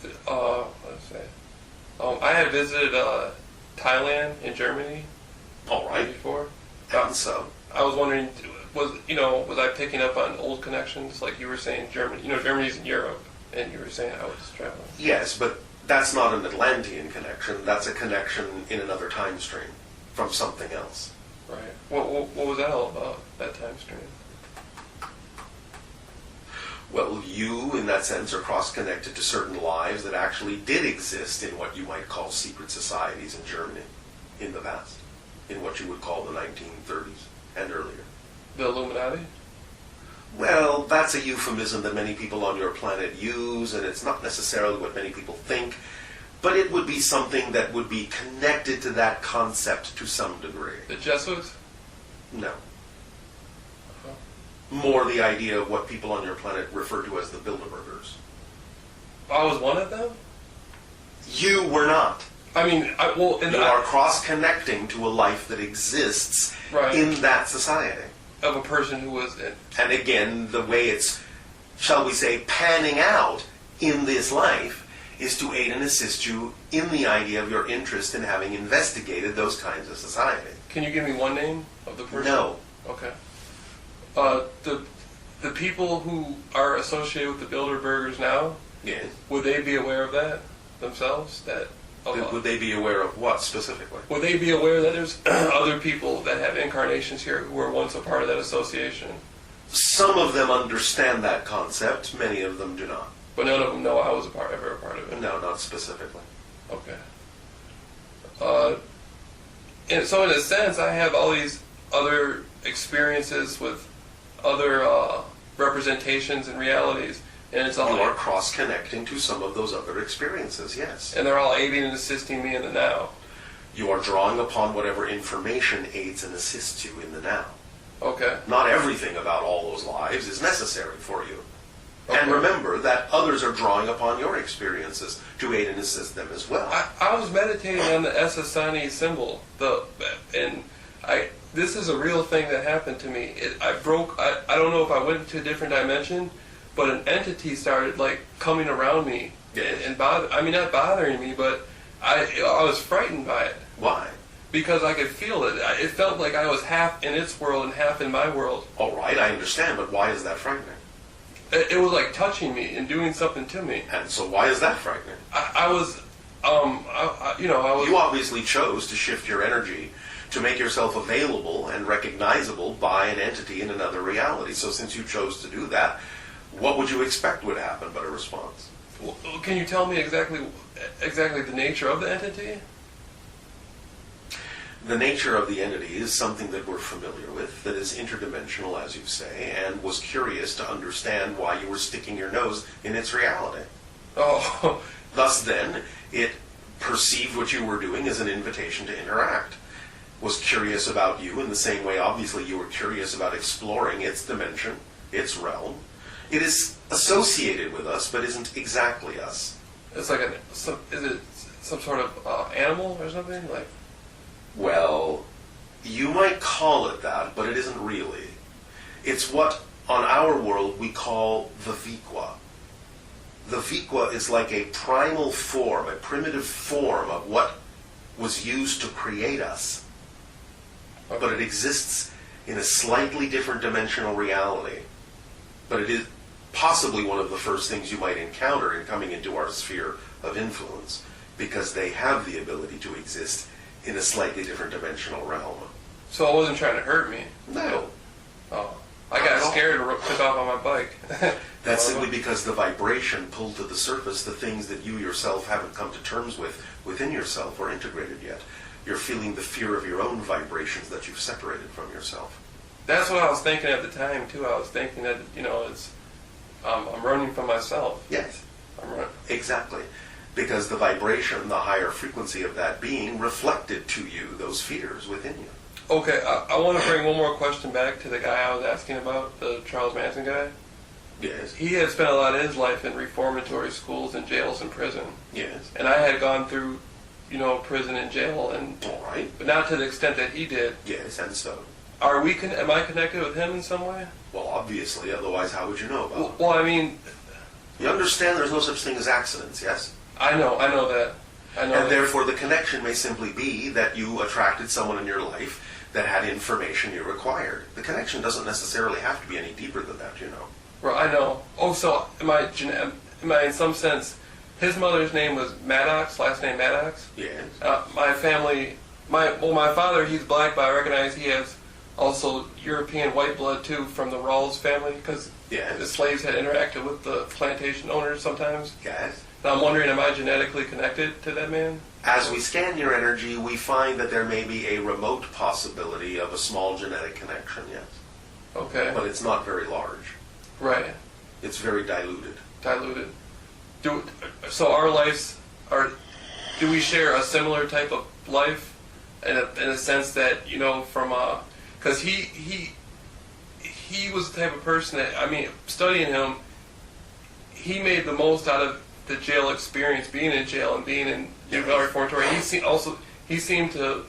Let's say. I had visited Thailand in Germany. All right. Before. And so? I was wondering, was I picking up on old connections, like you were saying, Germany? Germany's in Europe, and you were saying I was traveling. Yes, but that's not an Atlantean connection. That's a connection in another time stream from something else. Right. What was that all about, that time stream? Well, you, in that sense, are cross-connected to certain lives that actually did exist in what you might call secret societies in Germany in the past, in what you would call the 1930s and earlier. The Illuminati? Well, that's a euphemism that many people on your planet use, and it's not necessarily what many people think, but it would be something that would be connected to that concept to some degree. The Jesuits? No. More the idea of what people on your planet refer to as the Bilderbergers. I was one of them? You were not. I mean, you are cross-connecting to a life that exists in that society. Of a person who was in. And again, the way it's, shall we say, panning out in this life is to aid and assist you in the idea of your interest in having investigated those kinds of society. Can you give me one name of the person? No. Okay. The people who are associated with the Bilderbergers now, yes, would they be aware of that themselves? Would they be aware of what specifically? Would they be aware that there's other people that have incarnations here who were once a part of that association? Some of them understand that concept, many of them do not. But none of them know I was ever a part of it? No, not specifically. Okay. And so in a sense, I have all these other experiences with other representations and realities, and it's all you are cross-connecting to some of those other experiences, yes. And they're all aiding and assisting me in the now. You are drawing upon whatever information aids and assists you in the now. Okay. Not everything about all those lives is necessary for you. Okay. And remember that others are drawing upon your experiences to aid and assist them as well. I was meditating on the Essassani symbol, this is a real thing that happened to me. I don't know if I went into a different dimension, but an entity started coming around me, and not bothering me, but I was frightened by it. Why? Because I could feel it. It felt like I was half in its world and half in my world. All right, I understand, but why is that frightening? It was like touching me and doing something to me. And so why is that frightening? You obviously chose to shift your energy to make yourself available and recognizable by an entity in another reality. So since you chose to do that, what would you expect would happen but a response? Well, can you tell me exactly the nature of the entity? The nature of the entity is something that we're familiar with, that is interdimensional, as you say, and was curious to understand why you were sticking your nose in its reality. Oh. Thus then, it perceived what you were doing as an invitation to interact. Was curious about you in the same way, obviously, you were curious about exploring its dimension, its realm. It is associated with us, but isn't exactly us. It's like is it some sort of animal or something? Well, you might call it that, but it isn't really. It's what, on our world, we call the Viqua. The Viqua is like a primal form, a primitive form of what was used to create us. Okay. But it exists in a slightly different dimensional reality. But it is possibly one of the first things you might encounter in coming into our sphere of influence, because they have the ability to exist in a slightly different dimensional realm. So it wasn't trying to hurt me? No. Oh. I got scared and took off on my bike. That's simply because the vibration pulled to the surface the things that you yourself haven't come to terms with within yourself or integrated yet. You're feeling the fear of your own vibrations that you've separated from yourself. That's what I was thinking at the time too. I was thinking that it's I'm running from myself. Yes, I'm running. exactly. Because the vibration, the higher frequency of that being, reflected to you those fears within you. Okay, I want to bring one more question back to the guy I was asking about, the Charles Manson guy. Yes. He had spent a lot of his life in reformatory schools and jails and prison. Yes. And I had gone through, prison and jail, All right. but not to the extent that he did. Yes, and so. Am I connected with him in some way? Well, obviously, otherwise how would you know about it? Well, I mean, You understand there's no such thing as accidents, yes? I know that. And therefore the connection may simply be that you attracted someone in your life that had information you required. The connection doesn't necessarily have to be any deeper than that, Well, I know. Oh, so am I in some sense, his mother's name was Maddox, last name Maddox? Yes. My family, my father, he's black, but I recognize he has also European white blood too from the Rawls family, because Yes. the slaves had interacted with the plantation owners sometimes. Yes. And I'm wondering, am I genetically connected to that man? As we scan your energy, we find that there may be a remote possibility of a small genetic connection, yes. Okay. But it's not very large. Right. It's very diluted. Diluted. So our lives do we share a similar type of life in a sense that, because he was the type of person that, studying him, he made the most out of the jail experience, being in jail and being in juvenile reformatory. He seemed to,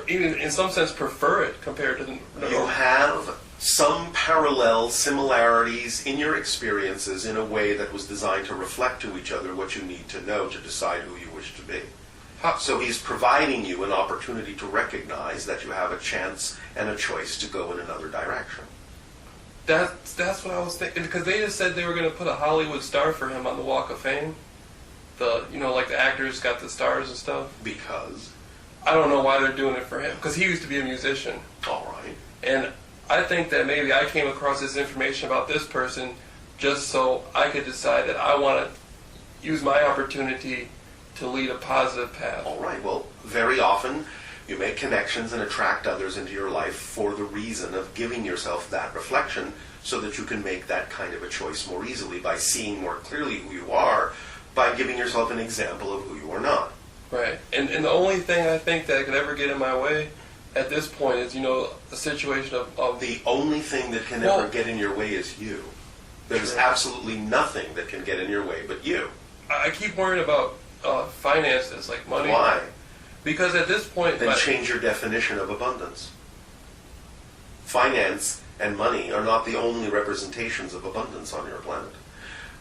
even in some sense, prefer it compared to the You have some parallel similarities in your experiences in a way that was designed to reflect to each other what you need to know to decide who you wish to be. So he's providing you an opportunity to recognize that you have a chance and a choice to go in another direction. That's what I was thinking, because they just said they were going to put a Hollywood star for him on the Walk of Fame. Like the actors got the stars and stuff. Because? I don't know why they're doing it for him, because he used to be a musician. All right. And I think that maybe I came across this information about this person just so I could decide that I want to use my opportunity to lead a positive path. All right. Well, very often you make connections and attract others into your life for the reason of giving yourself that reflection so that you can make that kind of a choice more easily by seeing more clearly who you are, by giving yourself an example of who you are not. Right. And the only thing I think that could ever get in my way at this point is, a situation of The only thing that can ever get in your way is you. There's Sure. absolutely nothing that can get in your way but you. I keep worrying about finances, like money. Why? Because at this point... Then change your definition of abundance. Finance and money are not the only representations of abundance on your planet.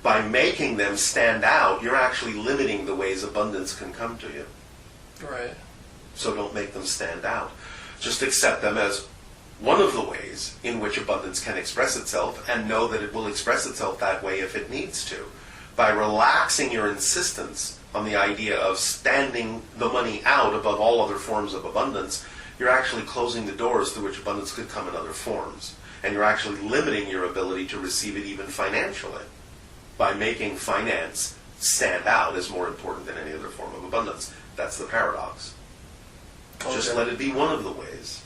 By making them stand out, you're actually limiting the ways abundance can come to you. Right. So don't make them stand out. Just accept them as one of the ways in which abundance can express itself, and know that it will express itself that way if it needs to. By relaxing your insistence on the idea of standing the money out above all other forms of abundance, you're actually closing the doors through which abundance could come in other forms. And you're actually limiting your ability to receive it even financially by making finance stand out as more important than any other form of abundance. That's the paradox. Okay. Just let it be one of the ways.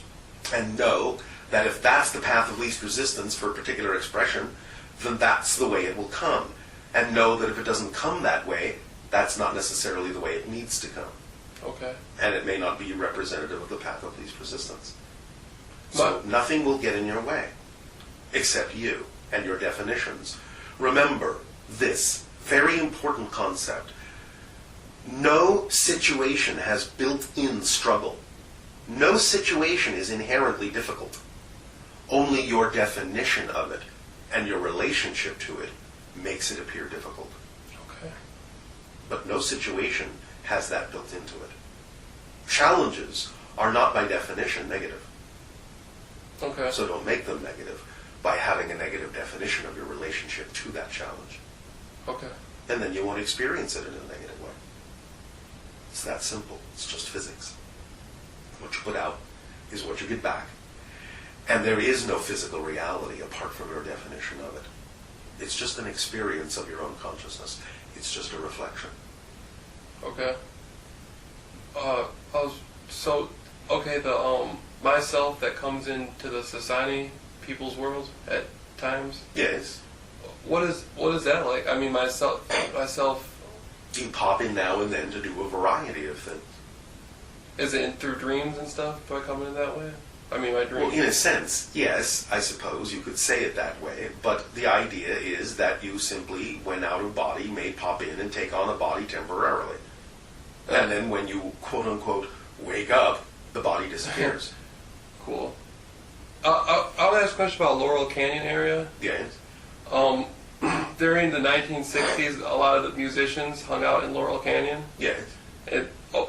And know that if that's the path of least resistance for a particular expression, then that's the way it will come. And know that if it doesn't come that way, that's not necessarily the way it needs to come. Okay. And it may not be representative of the path of least resistance. So nothing will get in your way, except you and your definitions. Remember this very important concept. No situation has built-in struggle. No situation is inherently difficult. Only your definition of it and your relationship to it makes it appear difficult. Okay. But no situation has that built into it. Challenges are not by definition negative. Okay. So don't make them negative by having a negative definition of your relationship to that challenge. Okay. And then you won't experience it in a negative way. It's that simple. It's just physics. What you put out is what you get back. And there is no physical reality apart from your definition of it. It's just an experience of your own consciousness. It's just a reflection. Okay. I was So, okay, the myself that comes into the society, people's world at times. Yes. What is that like? I mean, myself. You pop in now and then to do a variety of things. Is it through dreams and stuff? Do I come in that way? I mean, my dreams. Well, in a sense, yes, I suppose you could say it that way. But the idea is that you simply, when out of body, may pop in and take on a body temporarily. And then when you, quote unquote, wake up, the body disappears. Cool. I'll ask a question about Laurel Canyon area. Yes. During the 1960s, a lot of the musicians hung out in Laurel Canyon. Yes. And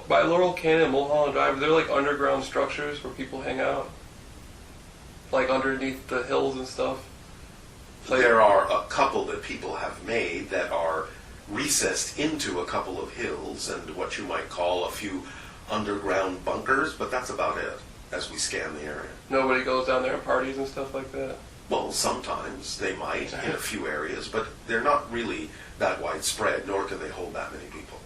by Laurel Canyon and Mulholland Drive, they're like underground structures where people hang out, like underneath the hills and stuff. Like, there are a couple that people have made that are recessed into a couple of hills and what you might call a few underground bunkers, but that's about it as we scan the area. Nobody goes down there and parties and stuff like that? Well, sometimes they might in a few areas, but they're not really that widespread, nor can they hold that many people.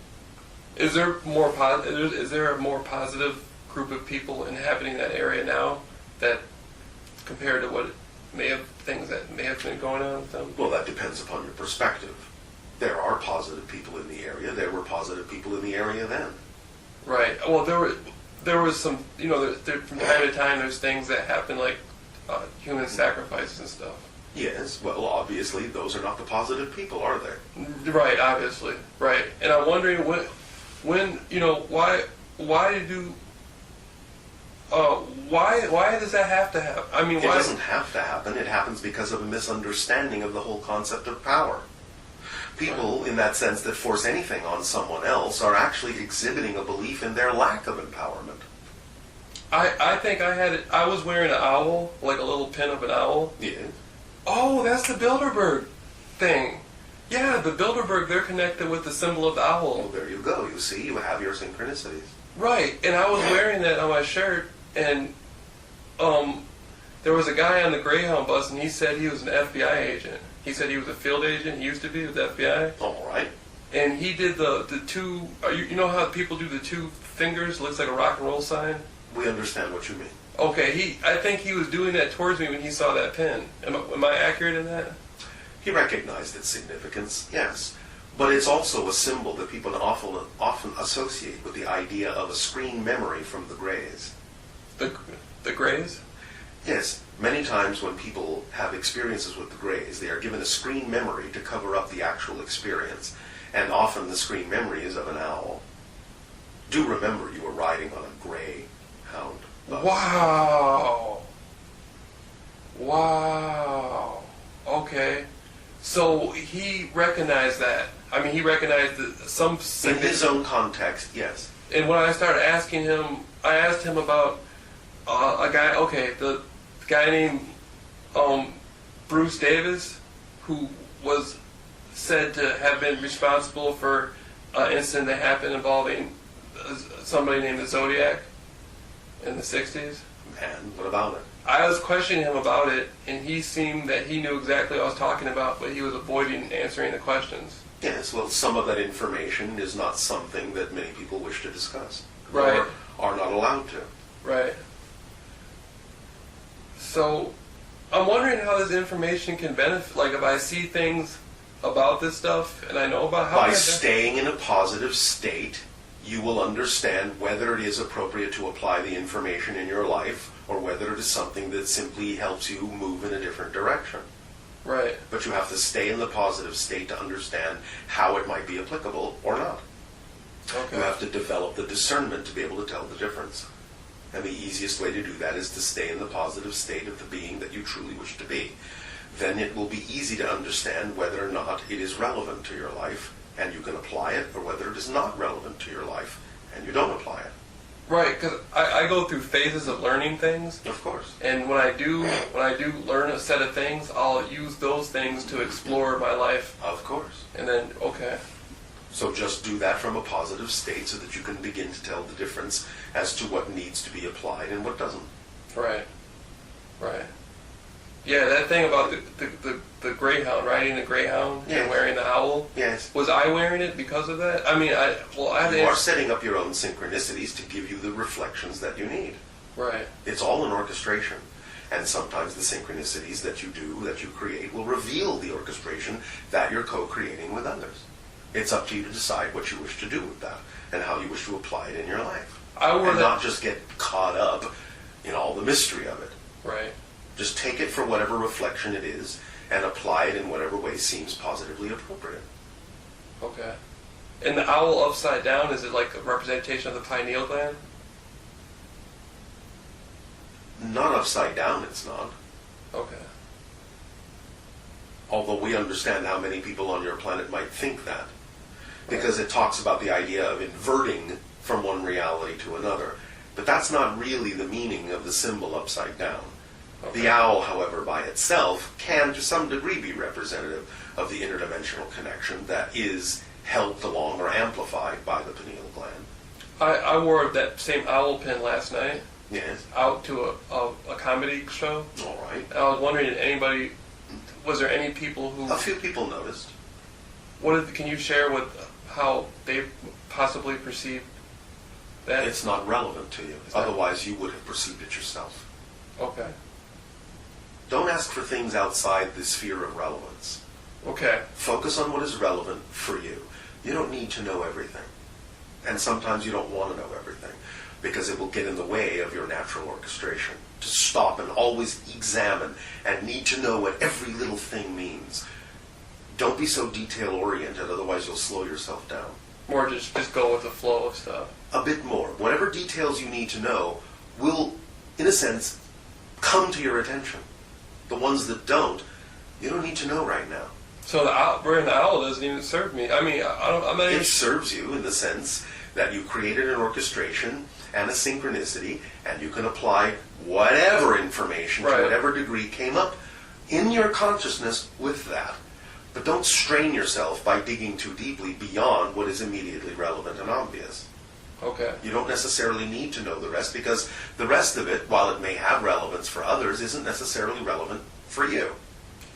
Is there is there a more positive group of people inhabiting that area now, that compared to what things that may have been going on with them? Well, that depends upon your perspective. There are positive people in the area. There were positive people in the area then. Right. Well, there was some, from time to time there's things that happen like human sacrifices and stuff. Yes, well, obviously those are not the positive people, are they? Right, obviously. Right. And I'm wondering why does that have to happen? I mean, it doesn't have to happen. It happens because of a misunderstanding of the whole concept of power. People, in that sense, that force anything on someone else are actually exhibiting a belief in their lack of empowerment. I think I was wearing an owl, like a little pin of an owl. Yes. Oh, that's the Bilderberg thing. Yeah, the Bilderberg, they're connected with the symbol of the owl. Well, there you go. You see, you have your synchronicities. Right, and I was wearing that on my shirt, and there was a guy on the Greyhound bus, and he said he was an FBI agent. He said he was a field agent. He used to be with the FBI. All right. And he did the two. You know how people do the two fingers? Looks like a rock and roll sign. We understand what you mean. Okay, I think he was doing that towards me when he saw that pin. Am I accurate in that? He recognized its significance, yes. But it's also a symbol that people often associate with the idea of a screen memory from the Greys. The Greys? Yes. Many times when people have experiences with the Greys, they are given a screen memory to cover up the actual experience. And often the screen memory is of an owl. Do remember you were riding on a Greyhound bus. Wow. Okay. So he recognized that. I mean, he recognized some... In his own context, yes. And when I started asking him, I asked him about a guy, the guy named Bruce Davis, who was said to have been responsible for an incident that happened involving somebody named the Zodiac in the 60s. And what about it? I was questioning him about it, and he seemed that he knew exactly what I was talking about, but he was avoiding answering the questions. Yes, well, some of that information is not something that many people wish to discuss. Right. Or are not allowed to. Right. So, I'm wondering how this information can benefit, like if I see things about this stuff, and I know about how... By staying in a positive state, you will understand whether it is appropriate to apply the information in your life, or whether it is something that simply helps you move in a different direction. Right. But you have to stay in the positive state to understand how it might be applicable or not. Okay. You have to develop the discernment to be able to tell the difference. And the easiest way to do that is to stay in the positive state of the being that you truly wish to be. Then it will be easy to understand whether or not it is relevant to your life, and you can apply it, or whether it is not relevant to your life, and you don't apply it. Right, because I go through phases of learning things. Of course. And when I do learn a set of things, I'll use those things to explore my life. Of course. And then, okay. So just do that from a positive state so that you can begin to tell the difference as to what needs to be applied and what doesn't. Right. Right. Yeah, that thing about the greyhound, riding the greyhound Yes. and wearing the owl. Yes. Was I wearing it because of that? I mean, You are setting up your own synchronicities to give you the reflections that you need. Right. It's all an orchestration. And sometimes the synchronicities that you do, that you create, will reveal the orchestration that you're co-creating with others. It's up to you to decide what you wish to do with that and how you wish to apply it in your life. And not just get caught up in all the mystery of it. Right. Just take it for whatever reflection it is and apply it in whatever way seems positively appropriate. Okay. And the owl upside down, is it like a representation of the pineal gland? Not upside down, it's not. Okay. Although we understand how many people on your planet might think that. Because it talks about the idea of inverting from one reality to another. But that's not really the meaning of the symbol upside down. Okay. The owl, however, by itself can to some degree be representative of the interdimensional connection that is helped along or amplified by the pineal gland. I wore that same owl pin last night Yes. out to a comedy show. All right. And I was wondering, was there any people who... A few people noticed. Can you share how they possibly perceived that? It's not relevant to you. Otherwise, you would have perceived it yourself. Okay. Don't ask for things outside the sphere of relevance. Okay. Focus on what is relevant for you. You don't need to know everything. And sometimes you don't want to know everything because it will get in the way of your natural orchestration. To stop and always examine and need to know what every little thing means. Don't be so detail-oriented, otherwise you'll slow yourself down. More just go with the flow of stuff. A bit more. Whatever details you need to know will, in a sense, come to your attention. The ones that don't, you don't need to know right now. So wearing the owl doesn't even serve me. I mean, I'm not even... It serves you in the sense that you created an orchestration and a synchronicity, and you can apply whatever information to whatever degree came up in your consciousness with that. But don't strain yourself by digging too deeply beyond what is immediately relevant and obvious. Okay. You don't necessarily need to know the rest because the rest of it, while it may have relevance for others, isn't necessarily relevant for you.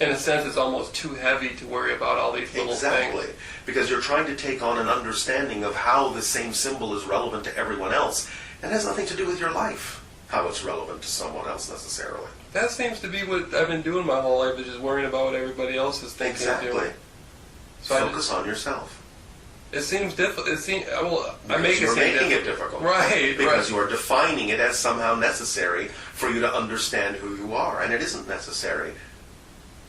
In a sense, it's almost too heavy to worry about all these little Exactly. things. Because you're trying to take on an understanding of how the same symbol is relevant to everyone else. And it has nothing to do with your life, how it's relevant to someone else necessarily. That seems to be what I've been doing my whole life, is just worrying about what everybody else is thinking. Exactly. So Focus on yourself. It seems difficult. I Because make it you're seem making difficult. it difficult. Right. Because you are defining it as somehow necessary for you to understand who you are, and it isn't necessary.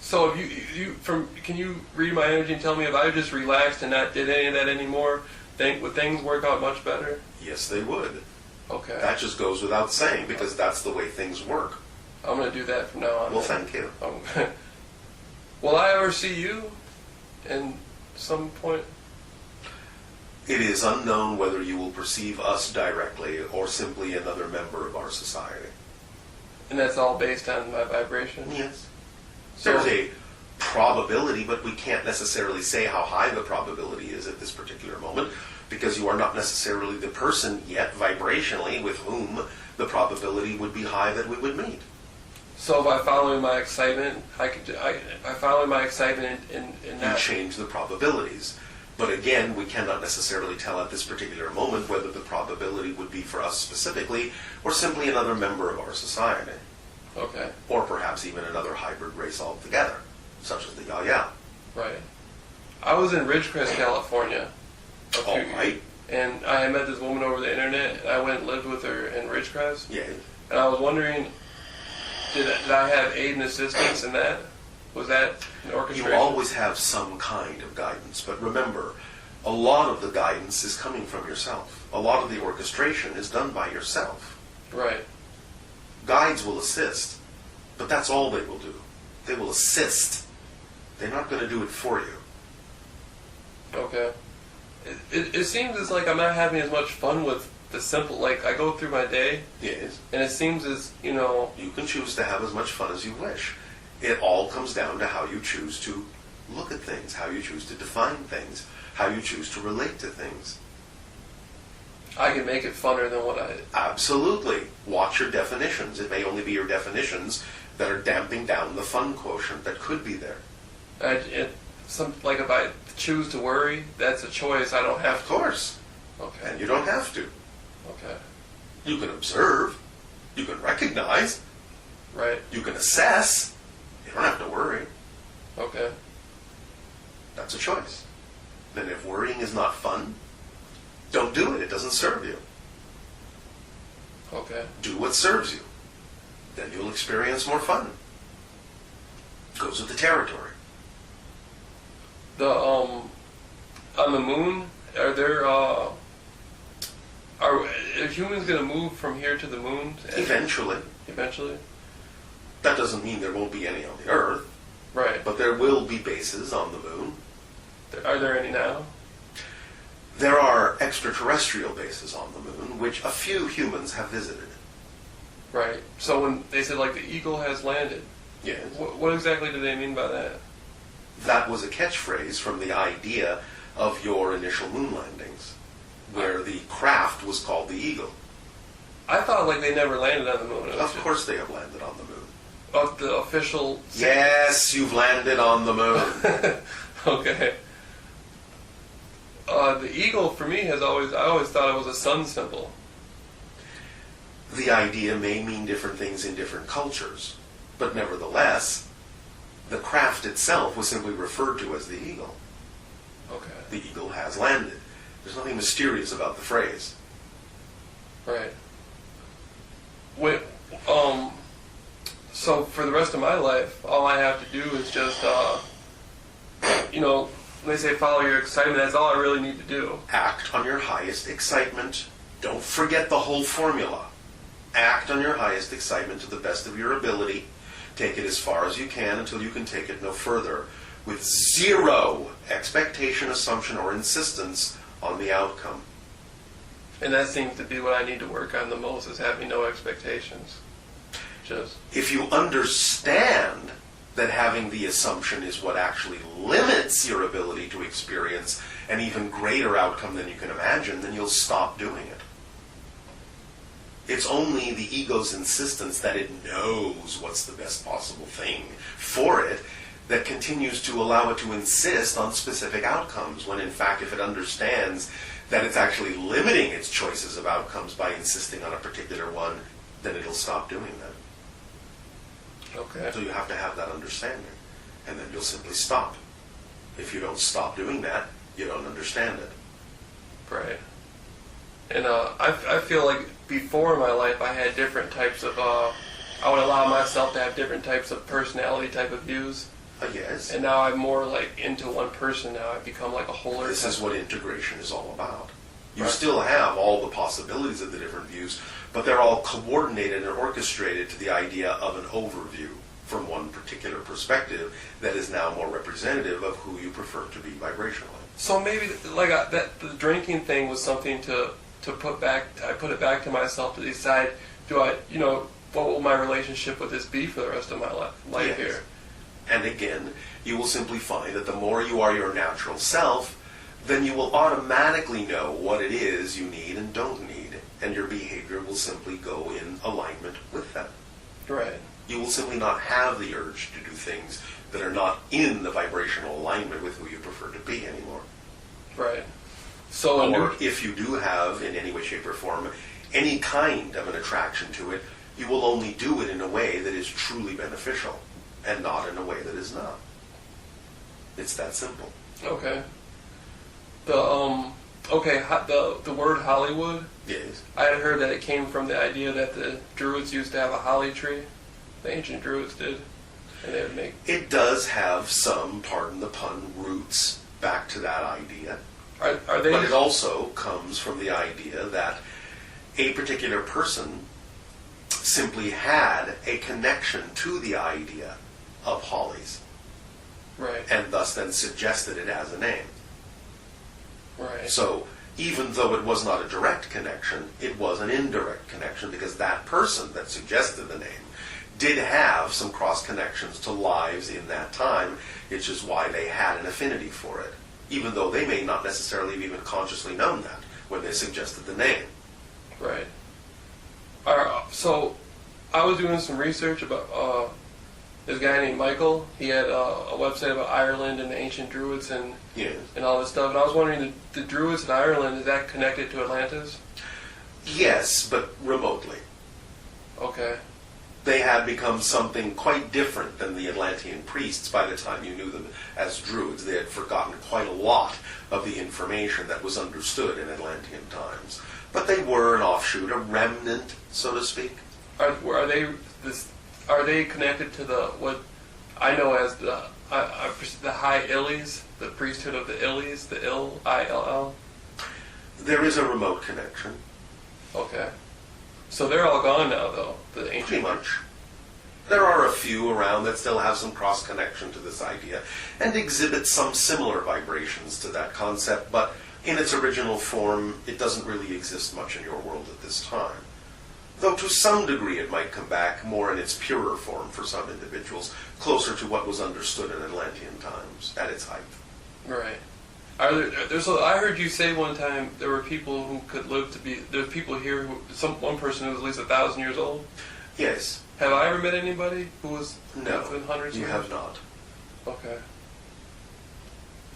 So can you read my energy and tell me if I just relaxed and not did any of that anymore, would things work out much better? Yes, they would. Okay. That just goes without saying because that's the way things work. I'm going to do that from now on. Well, thank you. Will I ever see you in some point? It is unknown whether you will perceive us directly or simply another member of our society. And that's all based on my vibration? Yes. So, There's a probability, but we can't necessarily say how high the probability is at this particular moment because you are not necessarily the person yet vibrationally with whom the probability would be high that we would meet. So by following my excitement, by following my excitement in You that... change the probabilities. But again, we cannot necessarily tell at this particular moment whether the probability would be for us specifically or simply another member of our society. Okay. Or perhaps even another hybrid race altogether, such as the Yaya. Right. I was in Ridgecrest, California. All right. And I had met this woman over the internet, and I went and lived with her in Ridgecrest. Yeah. And I was wondering, did I have aid and assistance in that? Was that an orchestration? You always have some kind of guidance, but remember, a lot of the guidance is coming from yourself. A lot of the orchestration is done by yourself. Right. Guides will assist, but that's all they will do. They will assist. They're not going to do it for you. Okay. It seems as like I'm not having as much fun with the simple, like I go through my day, Yes. and it seems as, you know... You can choose to have as much fun as you wish. It all comes down to how you choose to look at things, how you choose to define things, how you choose to relate to things. I can make it funner than what I... Absolutely. Watch your definitions. It may only be your definitions that are damping down the fun quotient that could be there. If I choose to worry, that's a choice. I don't have Of course. Okay. And you don't have to. Okay. You can observe. You can recognize. Right. You can assess. You don't have to worry. Okay. That's a choice. Then if worrying is not fun, don't do it. It doesn't serve you. Okay. Do what serves you. Then you'll experience more fun. Goes with the territory. On the moon, are humans going to move from here to the moon? Eventually. Eventually? That doesn't mean there won't be any on the Earth. Right. But there will be bases on the moon. Are there any now? There are extraterrestrial bases on the moon, which a few humans have visited. Right. So when they said, like, the Eagle has landed, Yes. what exactly do they mean by that? That was a catchphrase from the idea of your initial moon landings, where the craft was called the Eagle. I thought, like, they never landed on the moon. Of course they have landed on the moon. Of the official... Yes, you've landed on the moon. Okay. The eagle, for me, I always thought it was a sun symbol. The idea may mean different things in different cultures, but nevertheless, the craft itself was simply referred to as the Eagle. Okay. The Eagle has landed. There's nothing mysterious about the phrase. Right. Wait, so for the rest of my life, all I have to do is just, when they say follow your excitement, that's all I really need to do. Act on your highest excitement. Don't forget the whole formula. Act on your highest excitement to the best of your ability. Take it as far as you can until you can take it no further, with zero expectation, assumption, or insistence on the outcome. And that seems to be what I need to work on the most, is having no expectations. If you understand that having the assumption is what actually limits your ability to experience an even greater outcome than you can imagine, then you'll stop doing it. It's only the ego's insistence that it knows what's the best possible thing for it that continues to allow it to insist on specific outcomes, when in fact, if it understands that it's actually limiting its choices of outcomes by insisting on a particular one, then it'll stop doing that. Okay. So you have to have that understanding, and then you'll simply stop. If you don't stop doing that, you don't understand it. Right. And I feel like before in my life I had different types of, I would allow myself to have different types of personality type of views. Yes. And now I'm more like into one person now. I've become like a wholer. This is what integration is all about. You Right. still have all the possibilities of the different views, but they're all coordinated and orchestrated to the idea of an overview from one particular perspective that is now more representative of who you prefer to be vibrationally. So maybe like that the drinking thing was something to put back. I put it back to myself to decide, what will my relationship with this be for the rest of my life Yes. here? And again, you will simply find that the more you are your natural self, then you will automatically know what it is you need and don't need, and your behavior will simply go in alignment with that. Right. You will simply not have the urge to do things that are not in the vibrational alignment with who you prefer to be anymore. Right. So Or if you do have, in any way, shape, or form, any kind of an attraction to it, you will only do it in a way that is truly beneficial, and not in a way that is not. It's that simple. Okay. The word Hollywood. Yes. I had heard that it came from the idea that the Druids used to have a holly tree. The ancient Druids did, and they would make. It does have some, pardon the pun, roots back to that idea. Are they? But it also comes from the idea that a particular person simply had a connection to the idea of hollies, Right. and thus then suggested it as a name. Right. So even though it was not a direct connection, it was an indirect connection, because that person that suggested the name did have some cross connections to lives in that time, which is why they had an affinity for it, even though they may not necessarily have even consciously known that when they suggested the name. Right. So I was doing some research about this guy named Michael. He had a website about Ireland and the ancient Druids and Yes. and all this stuff. And I was wondering, the Druids in Ireland, is that connected to Atlantis? Yes, but remotely. Okay. They had become something quite different than the Atlantean priests by the time you knew them as Druids. They had forgotten quite a lot of the information that was understood in Atlantean times. But they were an offshoot, a remnant, so to speak. Are they connected to the what I know as the High Illies, the priesthood of the Illies, the Ill? There is a remote connection. Okay. So they're all gone now, though, the ancient. Pretty much. There are a few around that still have some cross-connection to this idea and exhibit some similar vibrations to that concept, but in its original form, it doesn't really exist much in your world at this time. Though to some degree it might come back more in its purer form for some individuals, closer to what was understood in Atlantean times at its height. Right. I heard you say one time there were people who could live to be. There's people here one person who was at least 1,000 years old. Yes. Have I ever met anybody who was No, within hundreds of you years? have not. Okay.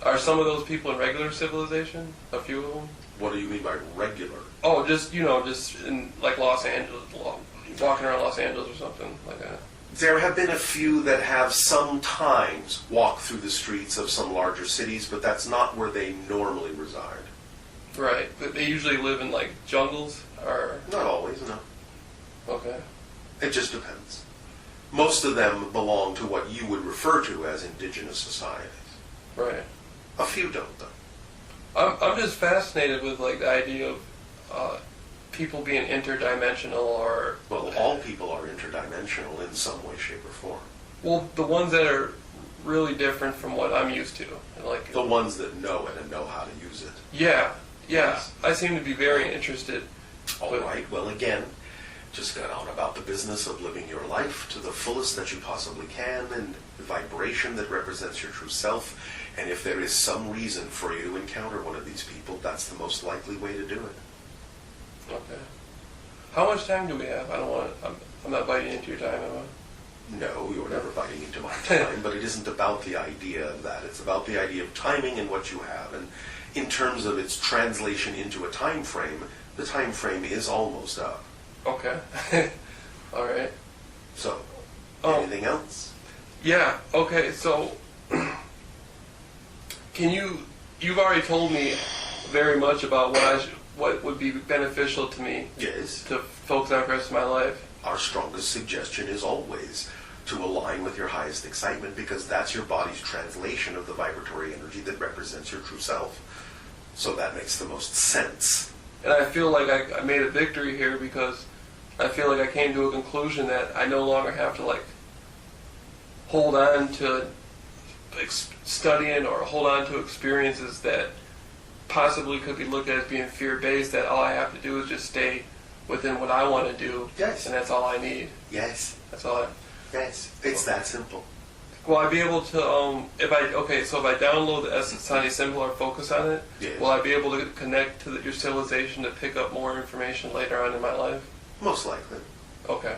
Are some of those people in regular civilization? A few of them? What do you mean by regular? Oh, just in like Los Angeles, walking around Los Angeles or something like that. There have been a few that have sometimes walked through the streets of some larger cities, but that's not where they normally reside. Right. But they usually live in like jungles or. Not always, no. Okay. It just depends. Most of them belong to what you would refer to as indigenous societies. Right. A few don't, though. I'm just fascinated with like the idea of people being interdimensional or. Well, all people are interdimensional in some way, shape, or form. Well, the ones that are really different from what I'm used to, like The ones that know it and know how to use it. yeah. Yes. I seem to be very interested. All right, well, again, just get on about the business of living your life to the fullest that you possibly can, and the vibration that represents your true self. And if there is some reason for you to encounter one of these people, that's the most likely way to do it. Okay. How much time do we have? I don't want. I'm not biting into your time, am I? No, you're never biting into my time, but it isn't about the idea of that. It's about the idea of timing and what you have. And in terms of its translation into a time frame, the time frame is almost up. Okay. All right. So, anything else? Yeah. Okay. So, you've already told me very much about what would be beneficial to me. Yes. To focus on for the rest of my life. Our strongest suggestion is always to align with your highest excitement, because that's your body's translation of the vibratory energy that represents your true self. So that makes the most sense. And I feel like I made a victory here because I feel like I came to a conclusion that I no longer have to like hold on to studying or hold on to experiences that possibly could be looked at as being fear-based, that all I have to do is just stay within what I want to do. Yes. And that's all I need. Yes. That's all I... Yes. It's that simple. Will I be able to, if I download the Essence Tiny Symbol or focus on it, Yes. will I be able to connect to your civilization to pick up more information later on in my life? Most likely. Okay.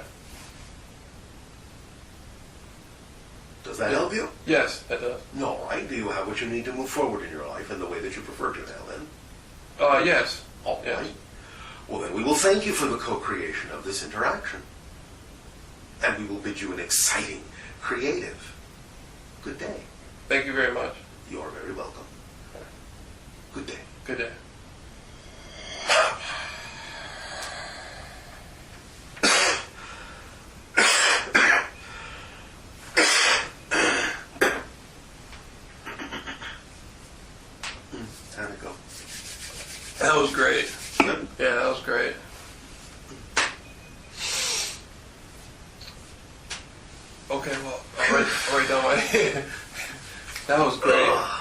Does that help you? Yes, that does. All right. Do you have what you need to move forward in your life in the way that you prefer to now, then? Yes. All Yes. right. Well, then we will thank you for the co-creation of this interaction. And we will bid you an exciting, creative, good day. Thank you very much. You are very welcome. Good day. Good day. How'd it go? That was great. Good. Yeah, that was great. Okay, well, I'll write down my... That was great.